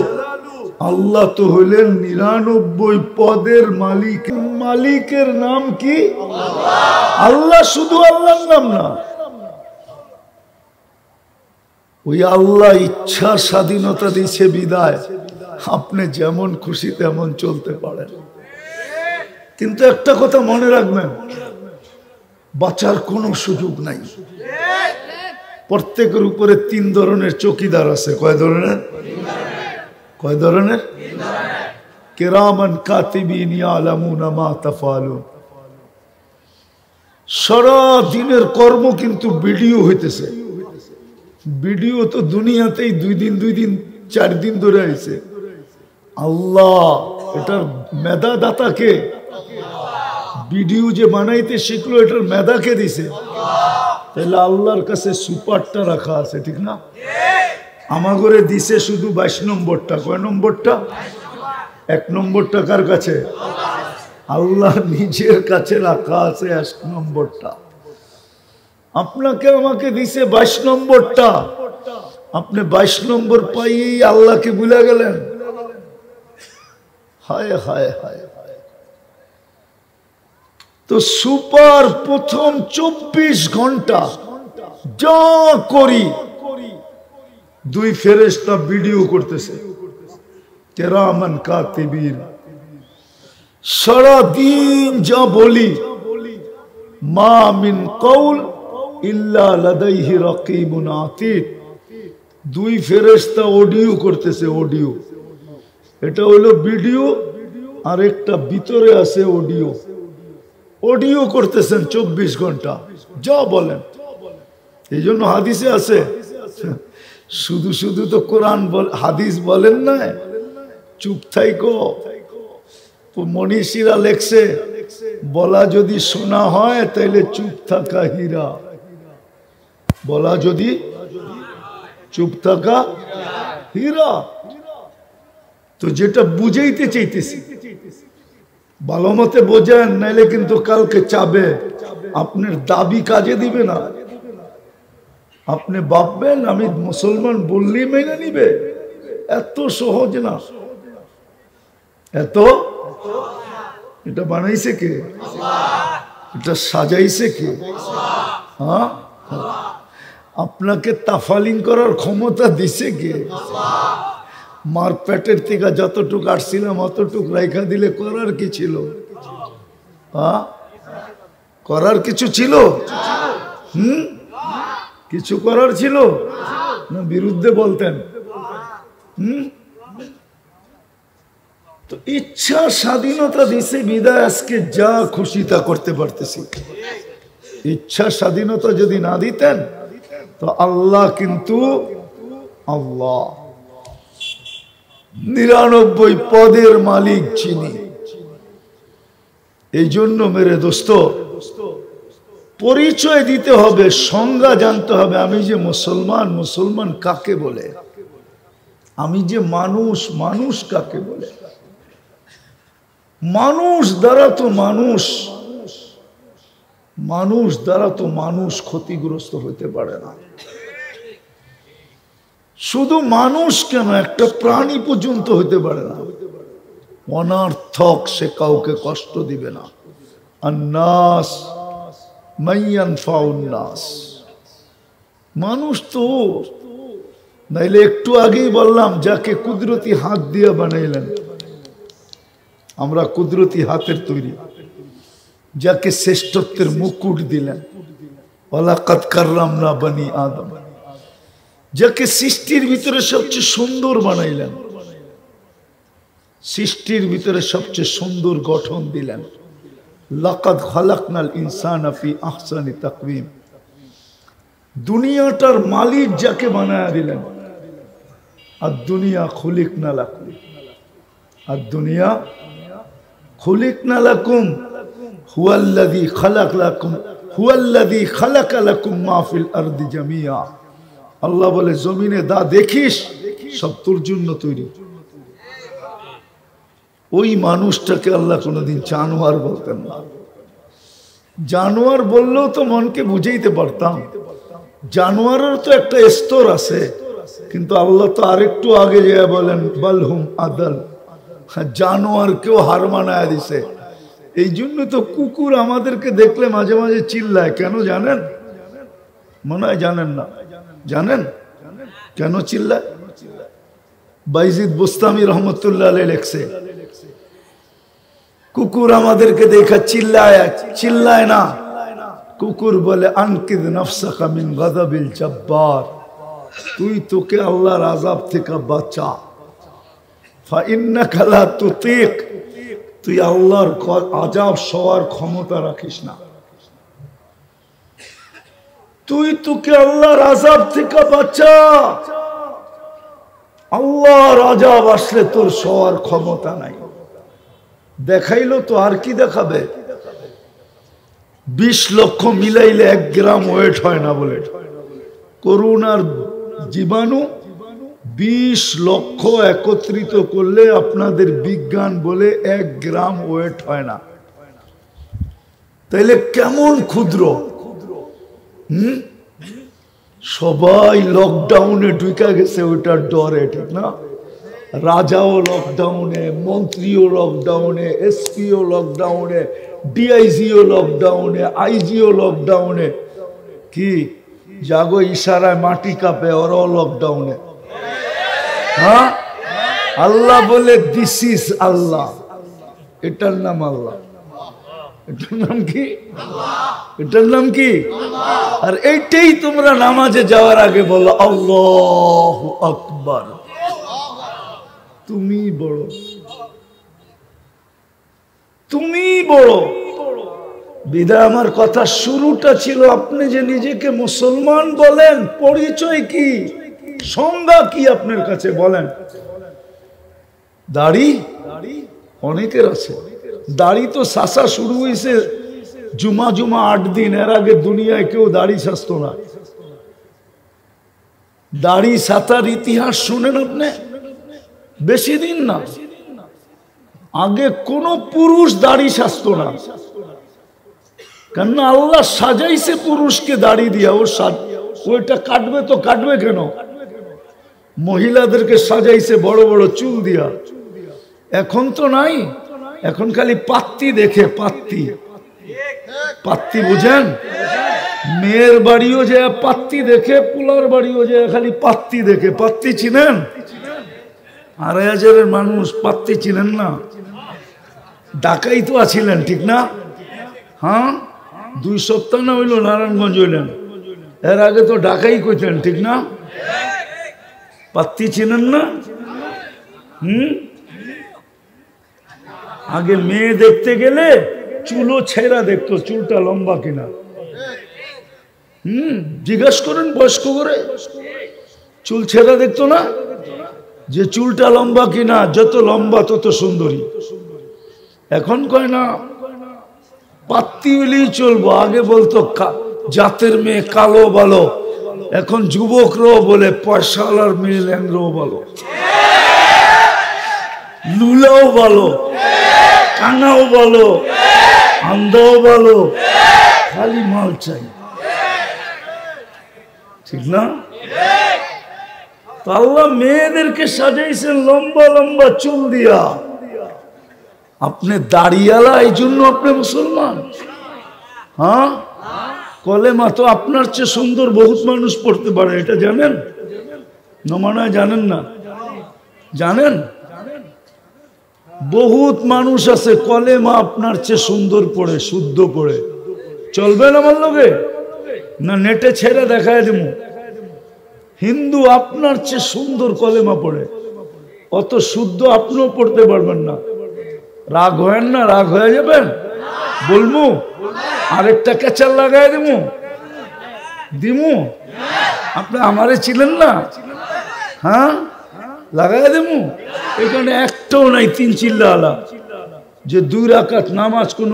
আল্লাহ তো হলেন 99 পদের মালিক। মালিকের নাম কি? আল্লাহ। শুধু আল্লাহর নাম না, ওই আল্লাহ ইচ্ছা স্বাধীনতা দিয়েছে বিদায় আপনি যেমন খুশি তেমন চলতে পারেন। কিন্তু একটা কথা মনে রাখবেন, বাঁচার কোনো সুযোগ নাই। প্রত্যেকের উপরে 3 ধরনের চৌকিদার আছে। কয় ধরনের? কয় ধরনের? কিরামান কাতিবিন ইয়ালামুনা মা তাফআলুন। সারা দিনের কর্ম কিন্তু ভিডিও হইতেছে। ভিডিও তো দুনিয়াতেই 2 দিন 4 দিন ধরে আইছে। আল্লাহ এটার মেধা দাতাকে, ভিডিও যে বানাইতে শিখলো এটার মেধাকে দিছে। তাহলে আল্লাহর কাছে সুপারটা রাখা আছে, ঠিক না? আমাগরে দিছে শুধু 22 নম্বরটা। কয় নম্বরটা? 1 নম্বরটা কার কাছে? আল্লাহ নিজের কাছে রাখা আছে 1 নম্বরটা। আপনাকে আমাকে দিছে 22 নম্বরটা। আপনি 22 নম্বর পাইয়েই আল্লাহকে ভুলে গেলেন। হায় হায় হায়। তো সুপার প্রথম 24 ঘন্টা যা করি 2 ফেরেশতা ভিডিও করতেছে। কিরামান কাতিবিন। সারা দিন যা বলি, মা মিন কওল ইল্লা লাদাইহি রাকিবুন আতীদ। 2 ফেরেশতা অডিও করতেছে। অডিও, এটা হলো ভিডিও, আর একটা ভিতরে আছে অডিও। অডিও করতেছেন 24 ঘন্টা যা বলেন। এই জন্য হাদিসে আছে, শুধু শুধু তো কোরআন হাদিস বলেন না, চুপ থাইকো। মনীষীরা লেখছে, বলা যদি শোনা হয় তাইলে চুপ থাকা হীরা। বলা যদি চুপ থাকা হীরা। তো যেটা বুঝাইতে চাইতেছি ভালো মতে বোঝেন, নাইলে কিন্তু কালকে চাবে আপনার দাবি কাজে দিবে না। আপনি ভাববেন আমি মুসলমান বললেই মেনে নিবে, এত সহজ না। এত এটা বানাইছে কে? এটা সাজাইছে কে? হ্যাঁ, আপনাকে তাফালিং করার ক্ষমতা দিছে কে? মার পেটের থেকে যতটুকু আসছিলাম অতটুকু রাইখা দিলে করার কি ছিল? হ্যাঁ, করার কিছু ছিল? কিছু করার ছিল না? বিরুদ্ধে বলতেন? তো ইচ্ছা স্বাধীনতা দিছে বিদায় আজকে যা খুশি তা করতে পারতেছি। ইচ্ছা স্বাধীনতা যদি না দিতেন তো আল্লাহ কিন্তু আল্লাহ 99 পদের মালিক যিনি। এই জন্য মেরে দোস্ত পরিচয় দিতে হবে, সংজ্ঞা জানতে হবে। আমি যে মুসলমান, মুসলমান কাকে বলে? আমি যে মানুষ, মানুষ কাকে বলে? মানুষ দ্বারা তো মানুষ ক্ষতিগ্রস্ত হতে পারে না। শুধু মানুষ কেন, একটা প্রাণী পর্যন্ত হতে পারে না অনর্থক, সে কাউকে কষ্ট দিবে না। আন্নাস মাইয়ানফাউন নাস, মানুষ তো। নাইলে একটু আগেই বললাম যাকে কুদরতি হাত দিয়ে বানাইলেন, আমরা কুদরতি হাতের তৈরি, যাকে শ্রেষ্ঠত্বের মুকুট দিলেন, ওয়ালাকাদ কাররামনা বনি আদম, যাকে সৃষ্টির ভিতরে সবচেয়ে সুন্দর বানাইলেন, সৃষ্টির ভিতরে সবচেয়ে সুন্দর গঠন দিলেন। লাকাদ খালাকনাল ইনসানা ফি আহসানি তাকওয়িম, দুনিয়াটার মালিক যাকে বানায়া দিলেন। আর দুনিয়া খুলিকনা লাকুম, আর দুনিয়া খুলিকনা লাকুম হুয়াল্লাযী খালাক লাকুম হুয়াল্লাযী খালাকা লাকুম মা ফিল আরদি জামিয়া। আল্লাহ বলে জমিনে দা দেখিস সব তোর জন্য তৈরি। ওই মানুষটাকে আল্লাহ কোনোদিন জানোয়ার বলতেন না। জানোয়ার বললেও তো মনকে বুঝাইতে পারতাম, জানোয়ারের তো একটা স্তর আছে, কিন্তু আল্লাহ তো আরেকটু আগে যায় বলেন বালহুম আদাল, জানোয়ারকেও হার মানায় দিছে। এই জন্য তো কুকুর আমাদেরকে দেখলে মাঝে মাঝে চিল্লায়, কেন জানেন? মনে হয় জানেন না। জানেন কেন চিল্লায়? বাইজিদ বুস্তামি রহমতুল্লাহ আলাইহি লেখছে, কুকুর আমাদেরকে দেখা চিল্লায় না। কুকুর বলে আনকিদ নফসাকা মিন গাযাবিল জব্বার, তুই তোকে আল্লাহর আযাব থেকে বাঁচা। ফা ইন্নাকা লা তুতিক, তুই আল্লাহর আযাব সওয়ার ক্ষমতা রাখিস না। তুই তোকে আল্লাহর আযাব থেকে বাঁচা। আল্লাহর আযাব আসলে তোর সওয়ার ক্ষমতা নাই। দেখাইলো তো আর কি দেখাবে? 20 লক্ষ মিলাইলে 1 গ্রাম ওয়েট হয় না বলে। করোনার জীবাণু 20 লক্ষ একত্রিত করলে আপনাদের বিজ্ঞান বলে 1 গ্রাম ওয়েট হয় না। তাইলে কেমন ক্ষুদ্র। সবাই লকডাউনে ঢুকে গেছে ওইটার ডরে, ঠিক না? রাজাও লকডাউনে, মন্ত্রীও লকডাউনে, এসপিও লকডাউনে, ডিআইজিও লকডাউনে, আইজিও লকডাউনে। কি জাগো ইশারায় মাটি কাঁপে, ওরাও লকডাউনে। হ্যাঁ, আল্লাহ বলে দিস ইজ আল্লাহ, এটার নাম আল্লাহ। এটার নাম কি? এটার নাম কি? আর এইটাই তোমরা নামাজে যাওয়ার আগে বলো আল্লাহু আকবার। তুমি বড়, তুমি বড়। বিদায় আমার কথা শুরুটা ছিল আপনি যে নিজেকে মুসলমান বলেন, পরিচয় কি, সংজ্ঞা কি আপনার কাছে বলেন? দাড়ি অনেকের আছে, দাড়ি তো শাসা শুরু হয়েছে জুমা 8 দিন, এর আগে দুনিয়ায় কেউ দাড়ি শাসত না। দাড়ি সাতার ইতিহাস শুনেন আপনি, বেশি দিন না, আগে কোন পুরুষ দাড়ি সাজত না, কেন আল্লাহ সাজাইছে পুরুষকে দাড়ি দিয়া, ওইটা কাটবে তো কাটবে কেন? মহিলাদেরকে সাজাইছে বড় বড় চুল দিয়া। এখন তো নাই, এখন খালি পাত্তি দেখে, পাত্তি পাত্তি বুঝেন? মেয়ের বাড়িও যে পাত্তি দেখে, পোলার বাড়িও যে খালি পাত্তি দেখে। পাত্তি চিনেন? 2,500 মানুষ পাত্তি চিনেন না? ঢাকাই তো আছিলেন, ঠিক না? হ্যাঁ, 2 সপ্তাহ না হইল নারায়ণগঞ্জ হইলেন, এর আগে তো ঢাকাই কইতেন, ঠিক না? পাত্তি চিনেন না? আগে মেয়ে দেখতে গেলে চুলও ছেঁড়া দেখতো, চুলটা লম্বা কিনা। জিজ্ঞাসা করেন বয়স্ক করে, চুল ছেঁড়া দেখতো না, যে চুলটা লম্বা কিনা, যত লম্বা তত সুন্দরী। এখন কয় না পাত্তি হলেই চলবো, আগে বলতো জাতের মেয়ে কালো ভালো, এখন যুবকরাও বলে পয়সাওয়ালার মেয়ে ল্যাংরাও ভালো, লুলাও ভালো, কানাও ভালো, আন্দাও ভালো, খালি মাল চাই, ঠিক না? আল্লাহ মেয়েদেরকে সাজাইছেন লম্বা লম্বা চুল দিয়া। আপনি দাড়িয়ালা, এই জন্য আপনি মুসলমান? হ্যাঁ, কলেমা তো আপনার চেয়ে সুন্দর বহুত মানুষ পড়তে পারে, এটা জানেন না? মনে হয় জানেন না? জানেন, বহুত মানুষ আছে কলেমা আপনার চেয়ে সুন্দর পড়ে, শুদ্ধ পড়ে। চলবেন আমার লগে না নেটে ছেড়ে দেখায় দেবো? হিন্দু আপনার চেয়ে সুন্দর কলেমা পড়ে, অত শুদ্ধ আপনিও পড়তে পারবেন না। রাগ হয় না? রাগ হয়ে যাবেন? বলবো আরেকটা ক্যাচার লাগাই দেবো, দিমু? আপনি আমারে ছিলেন না? হ্যাঁ, লাগাই দেবো। এখানে একটাও নাই 3 চিল্লা আলা যে 2 রাকাত নামাজ কোন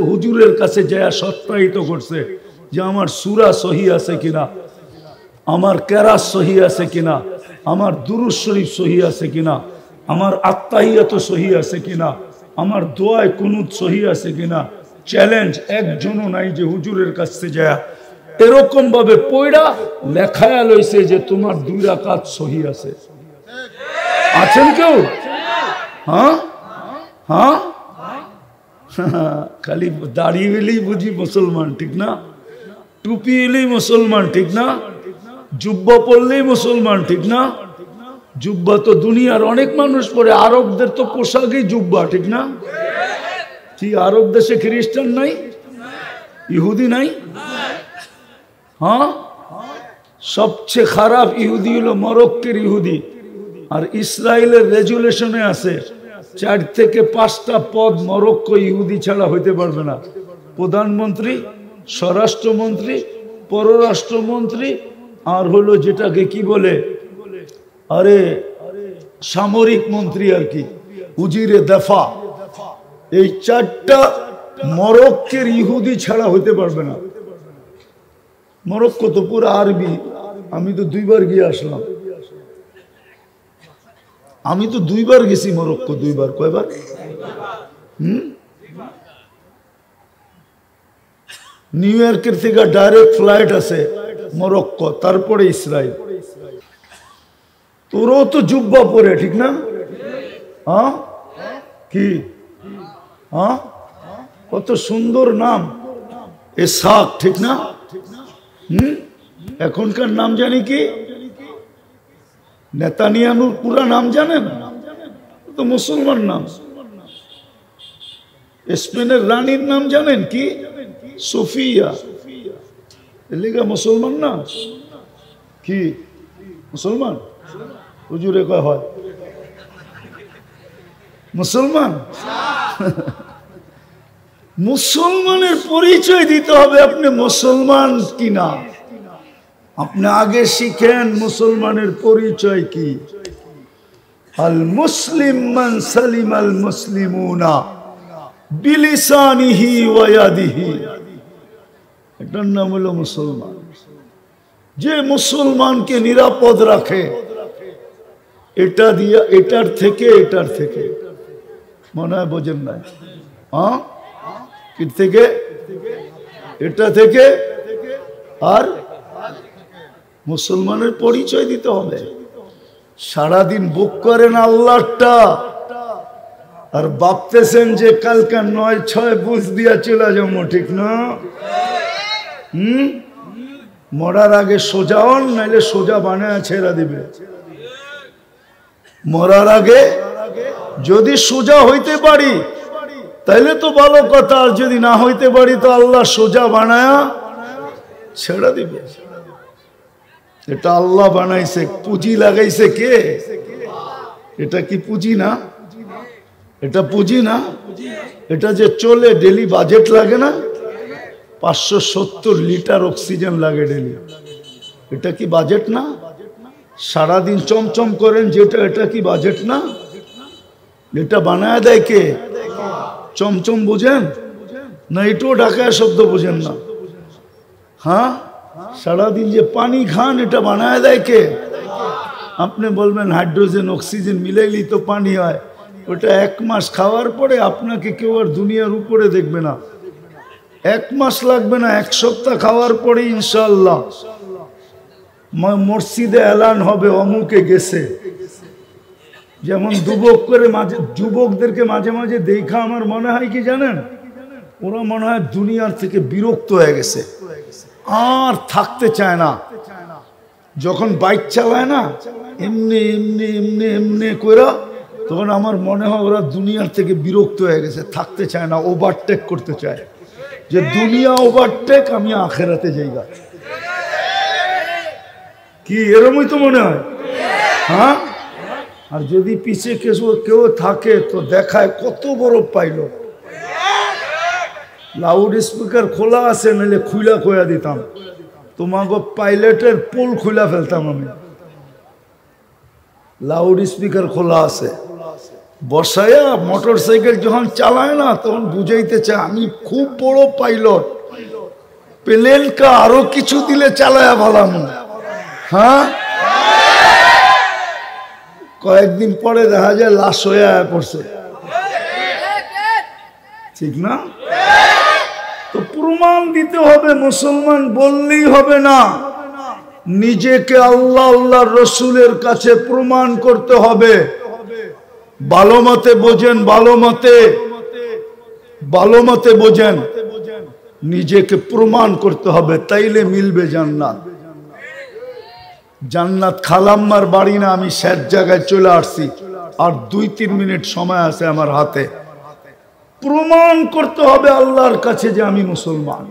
হুজুরের কাছে যায় সত্যায়িত করছে যে আমার সূরা সহি আছে কিনা, আমার কেরাত সহি আছে কিনা, আমার দুরূদ শরীফ সহি আছে কিনা, আমার আত্তাহিয়াত সহি আছে কিনা, আমার দোয়ায় কুনুত সহি আছে কিনা। চ্যালেঞ্জ একজনও নাই যে হুজুরের কাছে যায় এরকম ভাবে পয়ড়া লেখায়া লইছে যে তোমার 2 রাকাত সহি আছে। আছেন কেউ? হ্যাঁ হ্যাঁ, খালি দাড়ি এলেই বুঝি মুসলমান, ঠিক না? টুপি এলেই মুসলমান, ঠিক না? জুব্বা পরলেই মুসলমান, ঠিক না? জুব্বা তো দুনিয়ার অনেক মানুষ পরে, আরবদের তো পোশাকই জুব্বা, ঠিক না? কি আরব দেশে খ্রিস্টান নাই, ইহুদি নাই? হ্যাঁ, সবচেয়ে খারাপ ইহুদি হলো মরক্কোর ইহুদি। আর ইসরায়েলের রেজুলেশনে আছে 4 থেকে 5টা পদ মরক্কো ইহুদি ছাড়া হইতে পারবে না। প্রধানমন্ত্রী, স্বরাষ্ট্রমন্ত্রী, পররাষ্ট্রমন্ত্রী, আর হলো যেটাকে কি বলে, আরে সামরিক মন্ত্রী আর কি, উজিরে দফা, এই 4টা মরক্কোর ইহুদি ছাড়া হইতে পারবে না। মরক্কো তো পুরো আরবি, আমি তো 2 বার গিয়ে আসলাম। আমি তো 2 বার গেছি মরক্কো, 2 বার। কয়বার? নিউ ইয়র্কের থেকে ডাইরেক্ট ফ্লাইট আছে মরক্কো, তারপরে ইসরায়েল। তোরও তো জুব্বা পরে, ঠিক না? হ্যাঁ, কি? হ্যাঁ, কত সুন্দর নাম ইসহাক, ঠিক না? এখনকার নাম জানি কি? নেতানিয়াহুর পুরা নাম জানেন? তো মুসলমান নাম। স্পেনের রানীর নাম জানেন কি? সোফিয়া। এলিগা মুসলমান না? কি মুসলমান? হুজুরে কয় হয় মুসলমান। মুসলমানের পরিচয় দিতে হবে আপনি মুসলমান কিনা। আপনি আগে শিখেন মুসলমানের পরিচয় কি। আল মুসলিম মান সালিম আল মুসলিমুনা বিলিসানিহি ওয়া ইয়াদিহি, এটার নাম হলো মুসলমান। যে মুসলমানকে নিরাপদ রাখে, এটা দিয়া এটার থেকে মনে হয় বোঝেন না? হ্যাঁ, কি থেকে? এটা থেকে। আর মুসলমানের পরিচয় দিতে হবে। সারাদিন বুক করেন আল্লাহটা, আর ভাবতেছেন যে কালকে 9-6 বুঝ দিয়া চলে যাবো, ঠিক না? মরার আগে সোজা হন, নাইলে সোজা বানায় ছেড়া দিবে। মরার আগে যদি সোজা হইতে পারি তাইলে তো ভালো কথা, আর যদি না হইতে পারি তো আল্লাহ সোজা বানায়া ছেড়া দিবে। এটা আল্লাহ বানাইছে, পুঁজি লাগাইছে কে? এটা কি পুঁজি না? এটা পুঁজি না? এটা যে চলে ডেলি বাজেট লাগে না? 570 লিটার অক্সিজেন লাগে ডেলি। এটা কি বাজেট না? সারাদিন চমচম করেন যেটা, এটা কি বাজেট না? এটা বানায় দেয় কে? চমচম বুঝেন না? এটাও ঢাকায় শব্দ বুঝেন না? হ্যাঁ, সারাদিন যে পানি খান, এটা বানায় দেয় কে? আপনি বলবেন হাইড্রোজেন অক্সিজেন মিলাইলেই তো পানি হয়। ওটা 1 মাস খাওয়ার পরে আপনাকে কেউ আর দুনিয়ার উপরে দেখবে না। 1 মাস লাগবে না, 1 সপ্তাহ খাওয়ার পরে ইনশাআল্লাহ মসজিদে এলান হবে অমুকে গেছে। যেমন যুবকদেরকে মাঝে মাঝে দেখা আমার মনে হয় কি জানেন, ওরা মনে হয় দুনিয়ার থেকে বিরক্ত হয়ে গেছে, আর থাকতে চায় না। যখন বাইক চালায় না এমনি এমনি এমনি এমনি করে, তখন আমার মনে হয় ওরা দুনিয়ার থেকে বিরক্ত হয়ে গেছে, থাকতে চায় না, ওভারটেক করতে চায়, যে দুনিয়া ওভারটেক, আমি আখেরাতে যাইগা। কি এরকমই তো মনে হয়? হ্যাঁ। আর যদি পিছে কেউ থাকে তো দেখায় কত বড় পাইলট। লাউড স্পিকার খোলা আছে, নাহলে খুলা কয়া দিতাম, তোমাকে পাইলটের পোল খুলা ফেলতাম আমি। লাউড স্পিকার খোলা আছে, বসায়া মোটর সাইকেল যখন চালায় না তখন বুঝাইতে চায় আমি খুব বড় পাইলট, প্লেনকে আরো কিছু দিলে চালায়া ভালাম। হ্যাঁ, কয়েকদিন পরে দেখা যায় লাশ হয়ে পড়ছে, ঠিক না? তো প্রমাণ দিতে হবে, মুসলমান বললেই হবে না, নিজেকে আল্লাহ আল্লাহর রসুলের কাছে প্রমাণ করতে হবে। ভালো মতে বোঝেন, ভালো মতে বোঝেন, নিজেকে প্রমাণ করতে হবে, তাইলে মিলবে জান্নাত। জান্নাত খালাম্মার বাড়ি না, আমি শেষ জায়গায় চলে আসছি, আর 2-3 মিনিট সময় আছে আমার হাতে। প্রমাণ করতে হবে আল্লাহর কাছে যে আমি মুসলমান।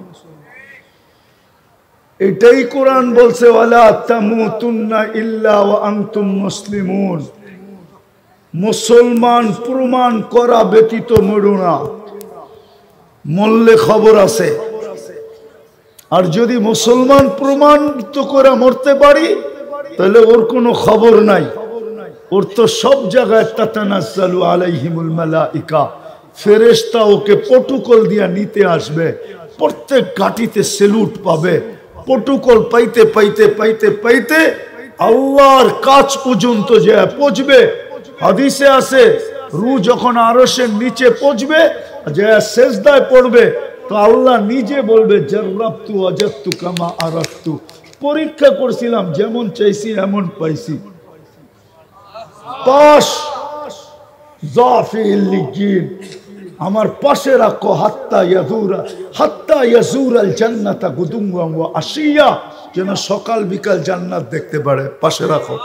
এটাই কোরআন বলছে, ওয়ালা তামুতুন্না ইল্লা ওয়া আনতুম মুসলিমুন। মুসলমান প্রমাণ করা ব্যতীত মরো না, মরলে খবর আছে। আর যদি মুসলমান প্রমাণিত করে মরতে পারি তাহলে ওর কোনো খবর নাই, ওর তো সব জায়গায় তাতানাজ্জালু আলাইহিমুল মালাইকা, ফেরেশতা ওকে প্রটোকল দিয়া নিতে আসবে, প্রত্যেক ঘাটিতে সেলুট পাবে, প্রটোকল পাইতে পাইতে পাইতে পাইতে আল্লাহর কাছ পর্যন্ত যে পৌঁছবে। হাদিসে আছে রূহ যখন আরশের নিচে পৌঁছবে, যে সেজদায় পড়বে, তো আল্লাহ নিজে বলবে জাররাবতু ওয়াজাদতু কামা আরাদতু, পরীক্ষা করছিলাম, যেমন চাইছি এমন পাইছি। পাশ জাফিল লিজিন, আমার পাশে রাখো, হাত্তা ইয়াজুরাল জান্নাতা গুদুওয়া ওয়া আশিয়া, যেন সকাল বিকাল জান্নাত দেখতে পারে, পাশে রাখো।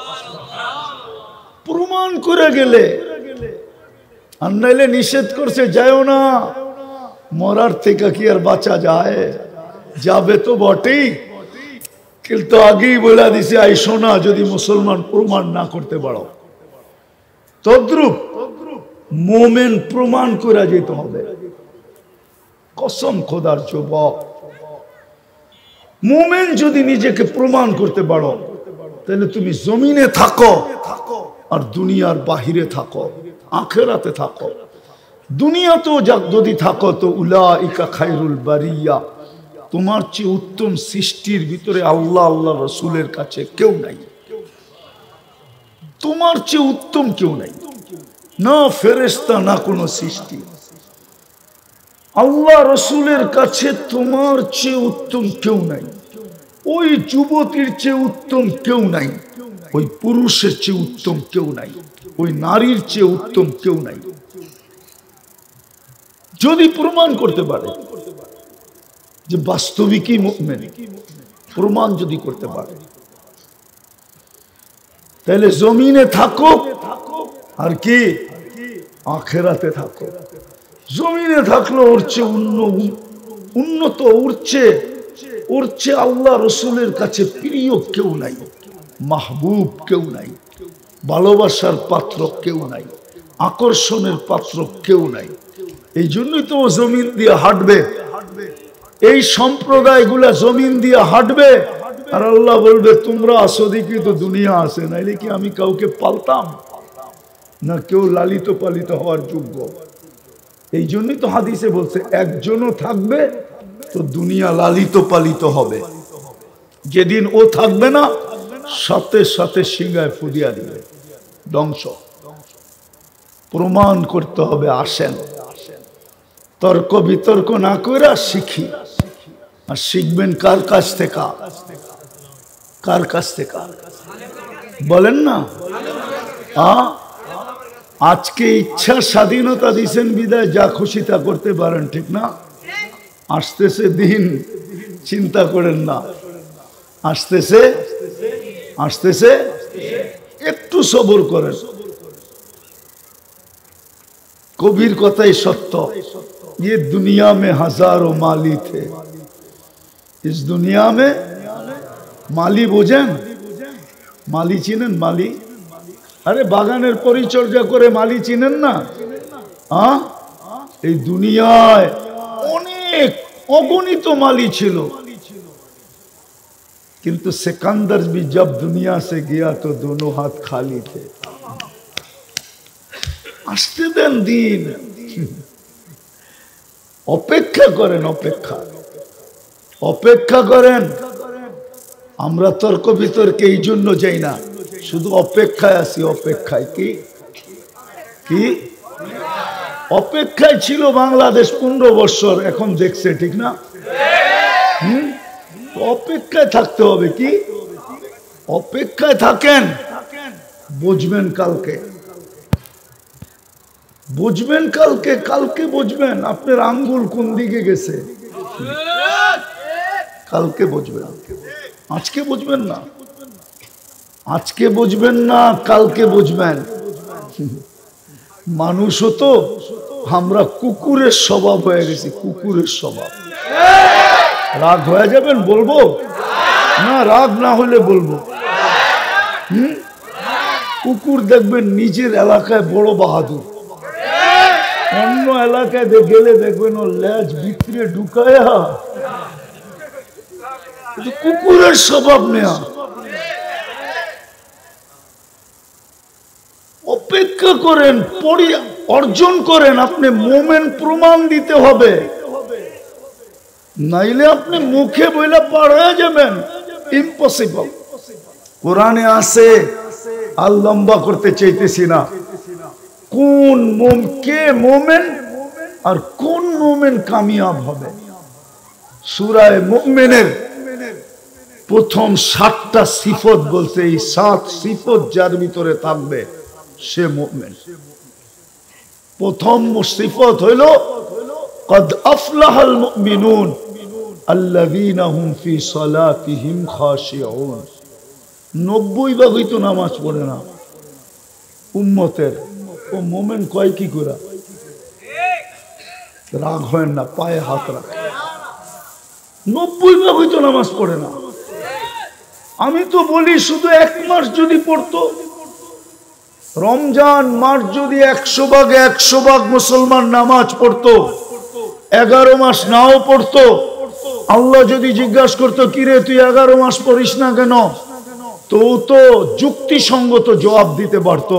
প্রমাণ করে গেলে, আর নাইলে নিষেধ করছে যায়ও না। মরার থেকে কি আর বাঁচা যায়? যাবে তো বটেই, কিন্তু আগেই বলে দিছে আইসো না যদি মুসলমান প্রমাণ না করতে পারো। তদ্রূপ মোমেন প্রমাণ করে যেতে হবে। কসম খোদার যুবক, মোমেন যদি নিজেকে প্রমাণ করতে পারো তাহলে তুমি জমিনে থাকো আর দুনিয়ার বাহিরে থাকো, আখিরাতে থাকো। দুনিয়াতেও যদি থাকো তো উলাইকা খায়রুল বারিয়া, তোমার চেয়ে উত্তম সৃষ্টির ভিতরে আল্লাহ আল্লাহ রসুলের কাছে কেউ নাই। তোমার চেয়ে উত্তম কেউ নাই, না ফেরেশতা না কোনো সৃষ্টি। আল্লাহ রসুলের কাছে তোমার চেয়ে উত্তম কেউ নাই, ওই যুবতীর চেয়ে উত্তম কেউ নাই, ওই পুরুষের চেয়ে উত্তম কেউ নাই, ওই নারীর চেয়ে উত্তম কেউ নাই। যদি প্রমাণ করতে পারে যে বাস্তবিকই মুমিন, প্রমাণ যদি করতে পারে, তাহলে জমিনে থাকো আর কি আখেরাতে থাকো। জমিনে থাকলো ওর চেয়ে উন্নত, ওর চেয়ে আল্লাহ রসুলের কাছে প্রিয় কেউ নাই, মাহবুব কেউ নাই, ভালোবাসার পাত্র কেউ নাই, আকর্ষণের পাত্র কেউ নাই। এই জন্যই তো জমিন দিয়ে হাঁটবে, এই সম্প্রদায়গুলা জমিন দিয়ে হাঁটবে, আর আল্লাহ বলবে তোমরা আসো দেখি তো দুনিয়া আসে, নাইলে কি আমি কাউকে পালতাম না, কেউ লালিত পালিত হওয়ার যোগ্য। এই জন্যই তো হাদিসে বলছে একজনও থাকবে তো দুনিয়া লালিত পালিত হবে, যেদিন ও থাকবে না সাথে সাথে সিংহায় ফুদিয়া দিবে, ধ্বংস। প্রমাণ করতে হবে, আসেন তর্ক বিতর্ক না করে শিখি। আর শিখবেন কার কাছ থেকে? কার কাছ থেকে বলেন না? আজকে ইচ্ছা স্বাধীনতা দিয়েছেন বিদায় যা খুশি তা করতে পারেন, ঠিক না? আসতেছে দিন, চিন্তা করেন না, আসতেছে আসতেছে, একটু সবর করেন। কবির কথাই সত্য, ये दुनिया में हजारों माली थे, इस दुनिया में माली বোঝেন? মালি চিনেন? মালি, আরে বাগানের পরিচর্যা করে মালি চিনেন না? এই দুনিয়ায় অনেক অগণিত মালি ছিল, কিন্তু सिकंदर भी जब दुनिया से गया तो दोनों हाथ खाली थे। আসতে দেন দিন, অপেক্ষা করেন, অপেক্ষা করেন। আমরা তর্ক বিতর্কে এই জন্য যাই না, শুধু অপেক্ষায় আছি। অপেক্ষায় কি অপেক্ষায় ছিল বাংলাদেশ 15 বছর, এখন দেখছে, ঠিক না? অপেক্ষায় থাকতে হবে। কি অপেক্ষায় থাকেন, বুঝবেন কালকে, বুঝবেন কালকে, কালকে বুঝবেন আপনার আঙ্গুল কোন দিকে গেছে, কালকে বুঝবেন। আজকে বুঝবেন না, আজকে বুঝবেন না, কালকে বুঝবেন। মানুষও তো আমরা কুকুরের স্বভাব হয়ে গেছি, কুকুরের স্বভাব। রাগ হয়ে যাবেন বলবো না? রাগ না হলে বলবো। কুকুর দেখবেন নিজের এলাকায় বড় বাহাদুর, অন্য এলাকায় গেলে দেখবেন ও লেজ ভিতরে ঢুকায়া, কুকুরের স্বভাব নেয়া। অপেক্ষা করেন, পড়ি অর্জন করেন। আপনি মোমেন প্রমাণ দিতে হবে, নাইলে আপনি মুখে বইলে পার হয়ে যাবেন, ইম্পসিবল। কোরআনে আছে, আর লম্বা করতে চাইতেছি না, কোন কে মোমেন আর কোন মোমেন কামিয়াব হবে। সূরা মুমিনের প্রথম 7টা সিফত বলছে, এই 7 সিফত যার ভিতরে থাকবে সে মুমিন। প্রথম সিফত হইল قد أفلح المؤمنون الذين هم في صلاتهم خاشعون। 90% তো নামাজ পড়ে না উম্মতের, ও মোমেন কয় কি করে? রাগ হয় না, পায়ে হাত রাখে। 90% তো নামাজ পড়ে না। আমি তো বলি শুধু 1 মাস যদি পড়তো, রমজান মাস যদি 100 ভাগে 100 ভাগ মুসলমান নামাজ পড়তো, 11 মাস নাও পড়তো, আল্লাহ যদি জিজ্ঞাসা করতো কিরে তুই 11 মাস পড়িস না কেন, তো যুক্তিসঙ্গত জবাব দিতে পারতো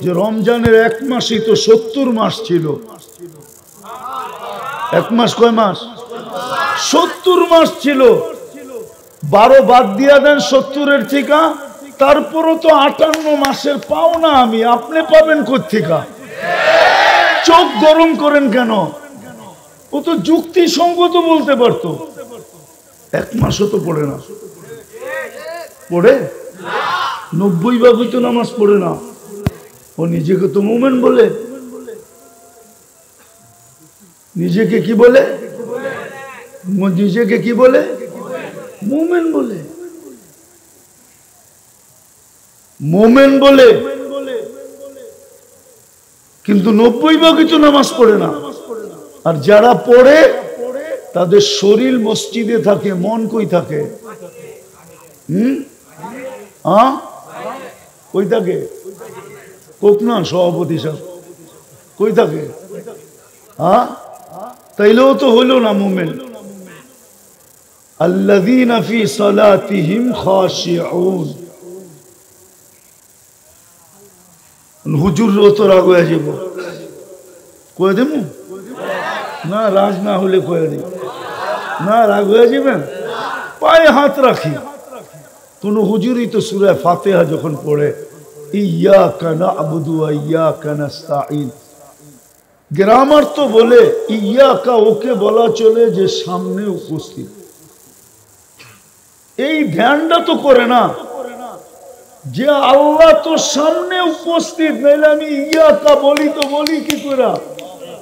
যে রমজানের 1 মাসই তো 70 মাস ছিল। 1 মাস কয় মাস? 70 মাস ছিল, 12 বাদ দিয়া দেন 70-এর থেকে, তারপরও তো 58 মাসের পাও না আমি, আপনি পাবেন কোত্থেকে? চোখ গরম করেন কেন? ও তো যুক্তিসঙ্গত বলতে পারতো। 1 মাসও তো পড়ে না, পড়ে 90 ভাগই তো নামাজ পড়ে না। ও নিজেকে তো মুমিন বলে, নিজেকে কি বলে? নিজেকে কি বলে? মুমিন বলে, মুমিন বলে, কিন্তু 90 ভাগই তো নামাজ পড়ে না। আর যারা পড়ে তাদের শরীর মসজিদে থাকে, মন কই থাকে? কই থাকে? কোক না সভাপতি সাহেব, কই থাকে? তাইলেও তো হইল না মুমিন। আল্লাযীনা ফী সালাতিহিম খাশিউন। হুজুরও তো রাগ হয়ে যাব, কয়ে দেবো না? রাগ না হলে কয়ে দিই না, রাগ হয়ে যাবেন? পায়ে হাত রাখি। কোন হুজুরই তো সূরা ফাতিহা যখন পড়ে, ইয়াকা না'বুদু ওয়া ইয়াকা নাস্তাঈন, গ্রামার তো বলে ইয়াকা ওকে বলা চলে যে সামনে উপস্থিত, এই ধ্যানটা তো করে না যে আল্লাহ তো সামনে উপস্থিত, নাইলে আমি ইয়াকা বলি তো বলি কি করে?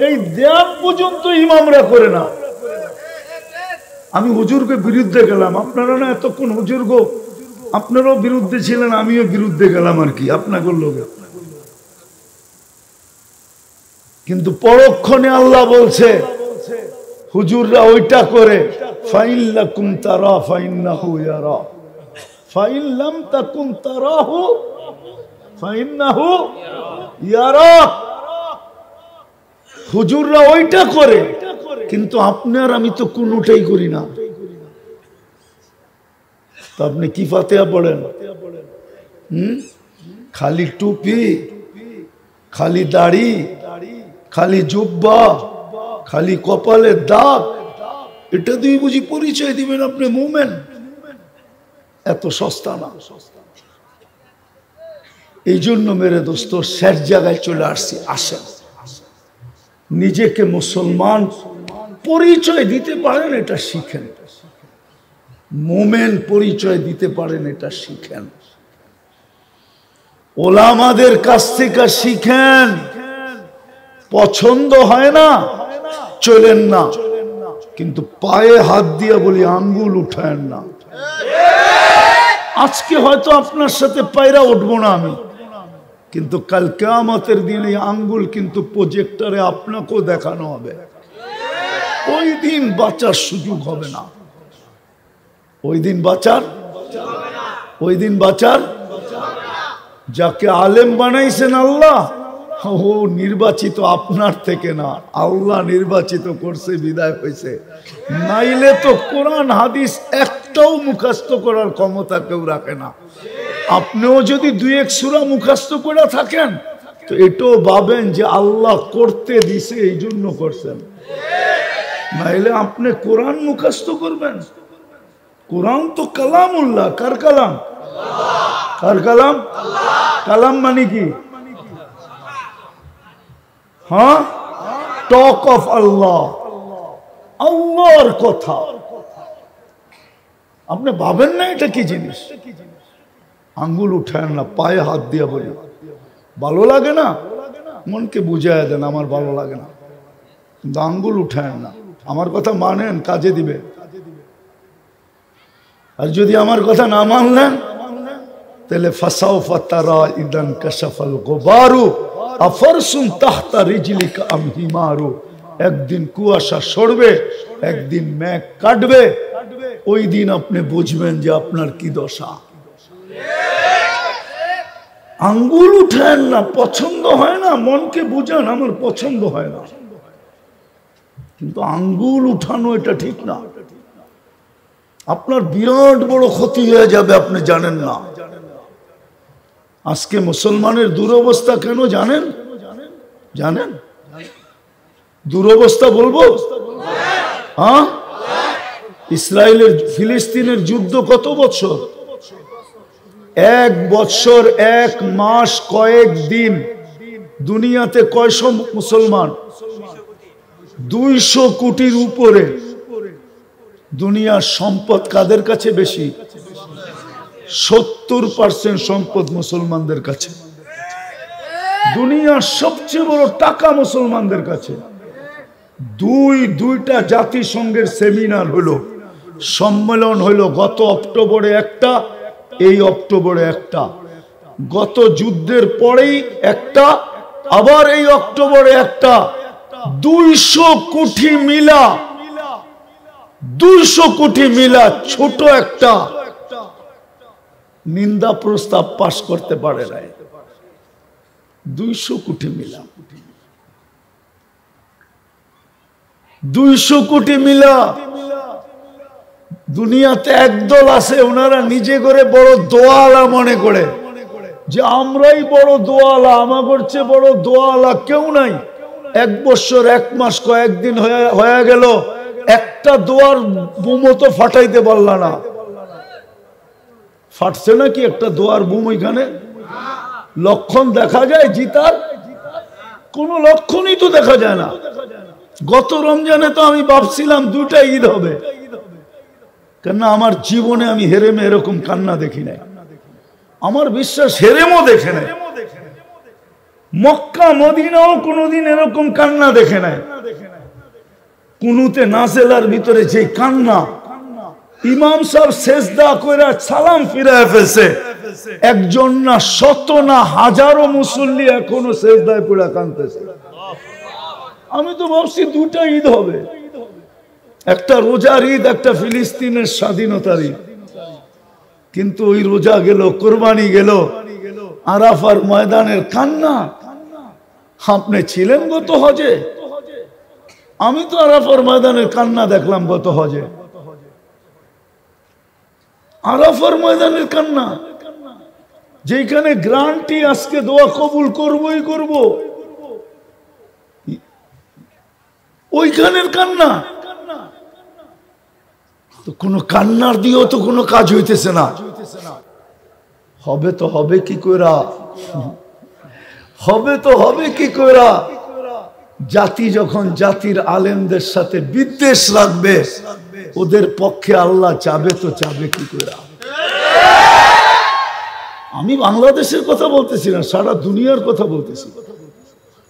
এই ধ্যান পর্যন্ত ইমামরা করে না। আমি হুজুরকে বিরুদ্ধে গেলাম, আপনারা না এতক্ষণ হুজুর গো আপনারাও বিরুদ্ধে ছিলেন, আমিও বিরুদ্ধে গেলাম আর কি আপনাদের লোকে। কিন্তু পরক্ষণে আল্লাহ বলছে হুজুররা ওইটা করে, ফাইল্লাকুম তারা ফাইন্নাহু ইয়ারা, ফাইল্লাম তাকুম তারাহু ফাইন্নাহু ইয়ারা। হুজুররা ওইটা করে, কিন্তু আপনি আর আমি তো কোনোটাই করি না। তো আপনি কি ফাতিহা পড়েন? খালি টুপি, খালি দাড়ি, খালি জুব্বা, খালি কপালের দাগ, এটা দিয়ে বুঝি পরিচয় দিবেন আপনি মুমিন? এত সস্তা না। এই জন্য মেরে দোস্ত শেষ জায়গায় চলে আসছি। আসেন নিজেকে মুসলমান পরিচয় দিতে পারেন, এটা শিখেন। মুমিন পরিচয় দিতে পারেন, এটা শিখেন। ওলামাদের কাছ থেকে শিখেন। পছন্দ হয় না চলেন না, কিন্তু পায়ে হাত দিয়ে বলি আঙ্গুল উঠায়েন না। আজকে হয়তো আপনার সাথে পায়রা উঠবো না আমি, কিন্তু কাল কিয়ামতের দিন এই আঙ্গুল কিন্তু প্রজেক্টরে আপনাকেও দেখানো হবে। ওই দিন বাঁচার সুযোগ হবে না, ওই দিন বাঁচার, ওই দিন বাঁচার। যাকে আলেম বানাইছেন আল্লাহ, ও নির্বাচিত আপনার থেকে না, আল্লাহ নির্বাচিত করছে, বিদায় হয়েছে। নাইলে তো কোরআন হাদিস একটাও মুখস্থ করার ক্ষমতা কেউ রাখে না। আপনিও যদি 2-1 সূরা মুখস্থ করে থাকেন তো এটাও ভাবেন যে আল্লাহ করতে দিছে এই জন্য করছেন, নাইলে আপনি কোরআন মুখস্থ করবেন? কোরআন তো কালামুল্লাহ। কার কালাম? কার কালাম? কালাম মানে কি? হ্যাঁ, টক অফ আল্লাহ, আল্লাহর কথা। আপনি ভাবেন না এটা কি জিনিস? আঙ্গুল উঠায় না, পায়ে হাত দিয়ে বলি ভালো লাগে না, মনকে বুঝায় দেন আমার ভালো লাগে না, কিন্তু আঙ্গুল উঠায় না। আমার কথা মানেন, কাজে দিবে। আর যদি আমার কথা না মানলেন তাহলে ফাসাউফা তারা ইদান কাশাফাল গুবারু আফরসুম তাহতা রিজলিকা আম হিমারু। একদিন কুয়াশা সরবে, একদিন মেঘ কাটবে, ওই দিন আপনি বুঝবেন যে আপনার কি দশা। আঙ্গুল উঠেন না, পছন্দ হয় না, মনকে বুঝান আমার পছন্দ হয় না, কিন্তু আঙ্গুল উঠানো এটা ঠিক না। আপনার বিরাট বড় ক্ষতি হয়ে যাবে, আপনি জানেন না। আজকে মুসলমানের দুরবস্থা কেন জানেন? জানেন দুরবস্থা বলবো? হ্যাঁ, ইসরায়েলের ফিলিস্তিনের যুদ্ধ কত বছর? 1 বছর 1 মাস কয়েক দিন। দুনিয়াতে কয়শো মুসলমান? 200 কোটির উপরে। দুনিয়ার সম্পদ কাদের কাছে বেশি? 70% সম্পদ মুসলমানদের কাছে। দুনিয়ার সবচেয়ে বড় টাকা মুসলমানদের কাছে। দুইটা জাতিসংঘের সেমিনার হলো, সম্মেলন হলো গত অক্টোবরে একটা, এই অক্টোবরে একটা, গত যুদ্ধের পরেই একটা, আবার এই অক্টোবরে একটা। 200 কোটি মিলা, 200 কোটি মিলা ছোট একটা নিন্দা প্রস্তাব পাশ করতে পারে না। 200 কোটি মিলা, 200 কোটি মিলা। দুনিয়াতে একদল আছে, ওনারা নিজে করে বড় দোয়ালা মনে করে যে আমরাই বড় দোয়ালা, আমাদের চেয়ে বড় দোয়ালা কেউ নাই। 1 বছর 1 মাস কয়েকদিন হয়ে গেল, একটা দোয়ার বোমও তো ফাটাইতে পারল না। ফাটছে নাকি একটা দোয়ার বোম? এখানে লক্ষণ দেখা যায় জিতার? কোন লক্ষণই তো দেখা যায় না। গত রমজানে তো আমি ভাবছিলাম 2টা ঈদ হবে, কেন আমার জীবনে আমি হেরেমে এরকম কান্না দেখি নাই। আমার বিশ্বাস হেরেমও দেখে নাই, মক্কা মদিনাও কোনোদিন এরকম কান্না দেখে নাই। কুনুতে নাজেলার ভিতরে যে কান্না, ইমাম সাহেব সেজদা কইরা সালাম ফিরায় ফেলছে, একজন না শত না হাজারো মুসল্লি এখনো সেজদায় পড়ে কাঁদতেছে। আমি তো ভাবছি 2টা ঈদ হবে, একটা রোজার ঈদ, একটা ফিলিস্তিনের স্বাধীনতার ঈদ। কিন্তু ওই রোজা গেল, কোরবানি গেল, আরাফার ময়দানের কান্না। আপনি ছিলেন গত হজে? আমি তো আরাফার ময়দানের কান্না দেখলাম গত হজে। আরাফার ময়দানের কান্না, যেখানে গ্রান্টি আজকে দোয়া কবুল করবই করব, ওইখানের কান্না। তো কোনো কান্নার দিয়েও তো কোনো কাজ হইতেছে না। হবে তো হবে কি কইরা, হবে তো হবে কি কইরা। জাতি যখন জাতির আলেমদের সাথে বিদ্বেষ রাখবে, ওদের পক্ষে আল্লাহ চাবে তো চাবে কি কইরা। আমি বাংলাদেশের কথা বলতেছি না, সারা দুনিয়ার কথা বলতেছি।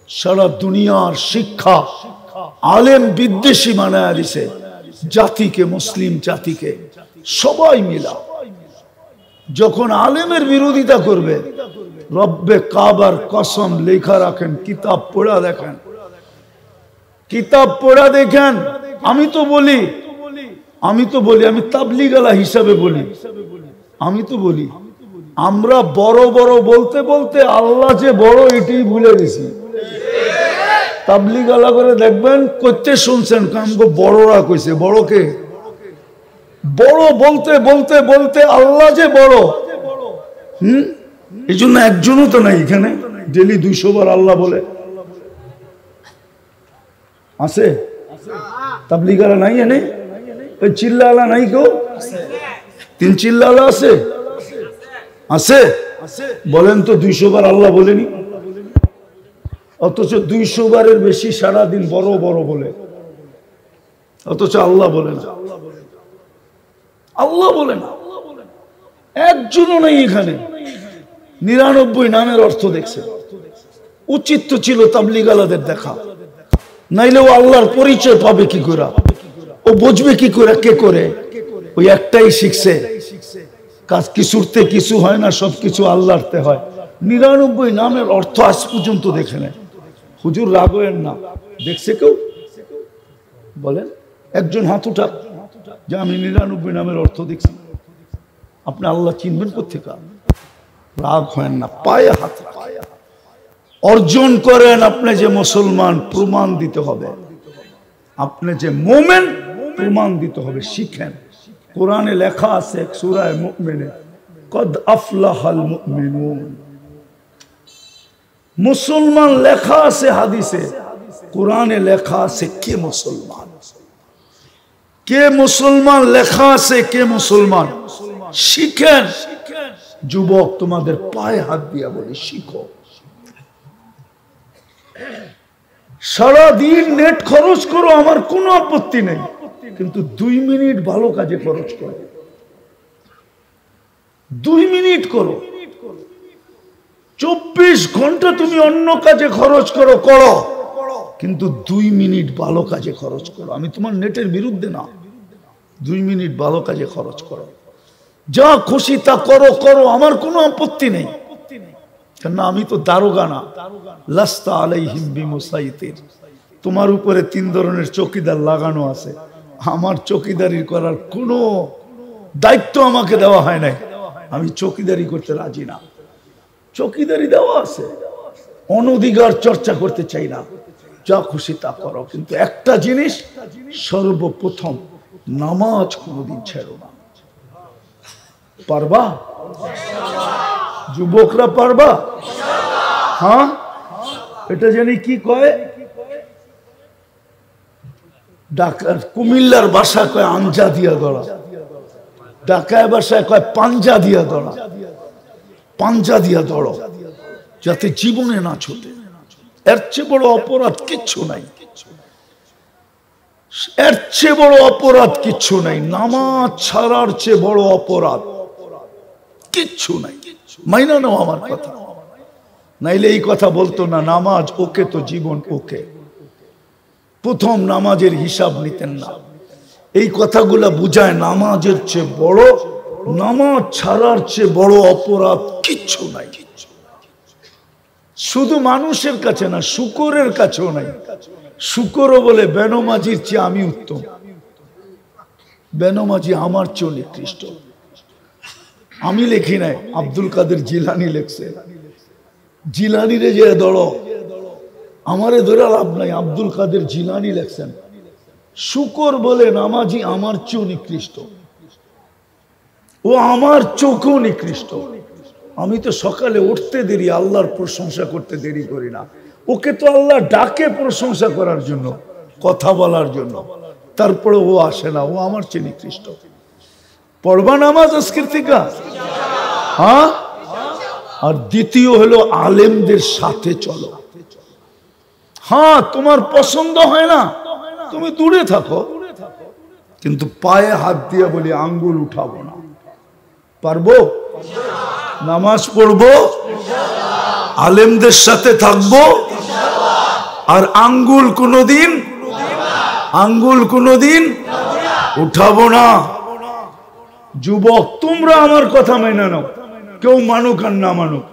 সারা দুনিয়ার শিক্ষা আলেম বিদ্বেষী বানায় দিছে জাতিকে, মুসলিম জাতিকে। সবাই মিলা যখন আলেমের বিরোধিতা করবে, রব্বে কাবার কসম লেখা রাখেন, কিতাব পড়া দেখেন, কিতাব পড়া দেখেন। আমি তো বলি, আমি তাবলিগালা হিসাবে বলি, আমি তো বলি আমরা বড় বড় বলতে বলতে আল্লাহ যে বড় এটাই ভুলে গেছি। তাবলিগালা করে দেখবেন করতে শুনছেন, কামগো বড়রা কইছে, বড়কে বড় বলতে বলতে বলতে আল্লাহ যে বড়। এই জন্য একজনও তো নাই এখানে ডেলি 200 বার আল্লাহ বলে। আছে তাবলিগালা নাই এনে? ওই চিল্লালা নাই কেউ? 3 চিল্লালা আছে? আছে বলেন তো 200 বার আল্লাহ বলেনি? অথচ 200 বারের বেশি সারাদিন বড় বড় বলে, অথচ আল্লাহ বলে না। আল্লাহ বলে না, একজনও নেই এখানে 99 নামের অর্থ দেখছে। উচিত তো ছিল তাবলিগালাদের দেখা, নাইলে ও আল্লাহর পরিচয় পাবে কি করে, ও বুঝবে কি করে কে করে। ওই একটাই শিখছে, কাজ কিছুরতে কিছু হয় না, সবকিছু আল্লাহরতে হয়। 99 নামের অর্থ আজ পর্যন্ত দেখে নেয়। হুজুর রাগ হয়েন না, দেখছে কেউ? বলেন একজন হাত উঠাক যে আমি 99 নামের অর্থ দেখছি। আপনি আল্লাহ চিনবেন কোথেকে? রাগ হয় না, পায়ে হাত অর্জন করেন। আপনি যে মুসলমান প্রমাণ দিতে হবে, আপনি যে মুমিন প্রমাণ দিতে হবে, শিখেন। কোরআনে লেখা আছে সূরা মুমিনে, কদ আফলাহাল মুমিনুন। মুসলমান লেখা আছে হাদিসে, কোরআনে লেখা আছে কে মুসলমান, কে মুসলমান লেখা আছে, কে মুসলমান শিখেন। যুবক তোমাদের পায়ে হাত দিয়া বলি শিখো। সারাদিন নেট খরচ করো, আমার কোনো আপত্তি নেই, কিন্তু 2 মিনিট ভালো কাজে খরচ করো। 2 মিনিট করো। 24 ঘন্টা তুমি অন্য কাজে খরচ করো, কিন্তু 2 মিনিট ভালো কাজে খরচ করো। আমি তোমার নেটের বিরুদ্ধে না, 2 মিনিট ভালো কাজে খরচ করো। যা খুশি তা করো, আমার কোনো আপত্তি নেই। কেন আমি তো দারোগা না। লাস্তা আলাইহিম বিমুসাইতির। তোমার উপরে 3 ধরনের চৌকিদার লাগানো আছে। আমার চৌকিদারি করার কোনো দায়িত্ব আমাকে দেওয়া হয় নাই। আমি চৌকিদারি করতে রাজি না। চৌকিদারি দেওয়া আছে, অনধিকার চর্চা করতে চাই না। যা খুশি তা করো, কিন্তু একটা জিনিস সর্বপ্রথম, নামাজ কোনোদিন ছেড়ো না। পারবা? যুবকরা পারবা? হ্যাঁ, এটা জানি কি কয়, ঢাকার কুমিল্লার ভাষা কয় আঞ্জা দিয়া দড়া, ঢাকায় ভাষায় কয় পাঞ্জা দিয়া দড়া। পাঞ্জা দিয়া দড়ো, যাতে জীবনে না ছোটে। এর চেয়ে বড় অপরাধ কিচ্ছু নাই, এর চেয়ে বড় অপরাধ কিচ্ছু নাই। নামাজ ছাড়ার চেয়ে বড় অপরাধ কিচ্ছু নাই। মাইনা নাও আমার কথা, নাইলে এই কথা বলতো না। নামাজ ওকে তো জীবন ওকে। প্রথম নামাজের হিসাব নিতেন না। এই কথাগুলা বুঝায় নামাজের চেয়ে বড়, নামাজ ছাড়ার চেয়ে বড় অপরাধ কিচ্ছু নাই। শুধু মানুষের কাছে না, শুকরের কাছেও নাই। শুকরও বলে বেনমাজির চেয়ে আমি উত্তম, বেনমাজি আমার চেয়ে নিকৃষ্ট। আমি লিখি নাই, আব্দুল কাদের জিলানি লেখছে। জিলানিরে যে দড়ো, আমারে ধরে লাভ নাই। আব্দুল কাদের জিলানি লেখছেন, শুকর বলে নামাজি আমার চেয়ে নিকৃষ্ট, ও আমার চোখেও নিকৃষ্ট। আমি তো সকালে উঠতে দেরি, আল্লাহর প্রশংসা করতে দেরি করি না। ওকে তো আল্লাহ ডাকে প্রশংসা করার জন্য, কথা বলার জন্য, তারপরে ও আসে না। ও আমার চেয়ে নিকৃষ্ট। পড়বা নামাজ আজকের থেকে? হ্যাঁ। আর দ্বিতীয় হলো আলেমদের সাথে চলো। হ্যাঁ, তোমার পছন্দ হয় না, তুমি দূরে থাকো, কিন্তু পায়ে হাত দিয়ে বলি আঙ্গুল উঠাবো না। পারবো? নামাজ পড়বো, আলেমদের সাথে থাকবো, আর আঙ্গুল কোনোদিন উঠাবো না। যুবক, তোমরা আমার কথা মেনে নাও, কেউ মানুক আর না মানুক,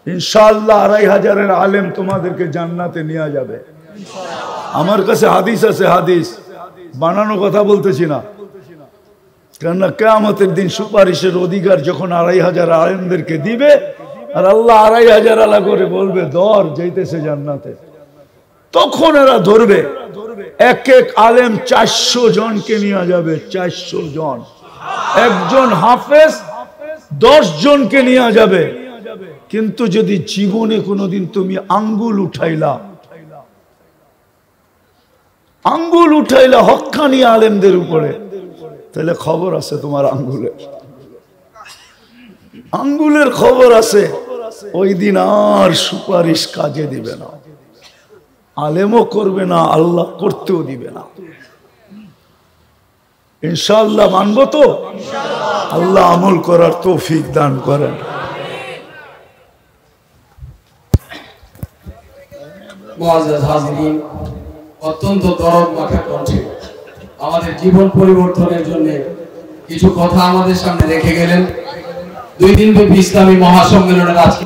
ইনশাআল্লাহ 2500 আলেম তোমাদেরকে জান্নাতে নিয়ে যাবে। আমার কাছে হাদিস আছে, হাদিস বানানো কথা বলতেছি না। কেননা কিয়ামতের দিন সুপারিশের অধিকার যখন 2500 আলেমদেরকে দিবে, আর আল্লাহ 2500 আলা করে বলবে ধর, যাইতেছে জান্নাতে, তখন এরা ধরবে। এক এক আলেম 400 জনকে নিয়ে যাবে, 400 জন। একজন হাফেজ 10 জনকে নিয়ে যাবে। কিন্তু যদি জীবনে কোনোদিন তুমি আঙ্গুল উঠাইলা হক্কানি আলেমদের উপরে, তাহলে খবর আছে তোমার আঙ্গুলের খবর আছে। ওই দিন আর সুপারিশ কাজে দিবে না, আলেমও করবে না, আল্লাহ করতেও দিবে না। ইনশাআল্লাহ মানবো তো? আল্লাহ আমল করার তৌফিক দান করেন। মুআজ্জাজ হাজিরিন, অত্যন্ত দরদ মাখা কণ্ঠে আমাদের জীবন পরিবর্তনের জন্য কিছু কথা আমাদের সামনে রেখে গেলেন। 2 দিনব্যাপী ইসলামী মহাসম্মেলনের আজকে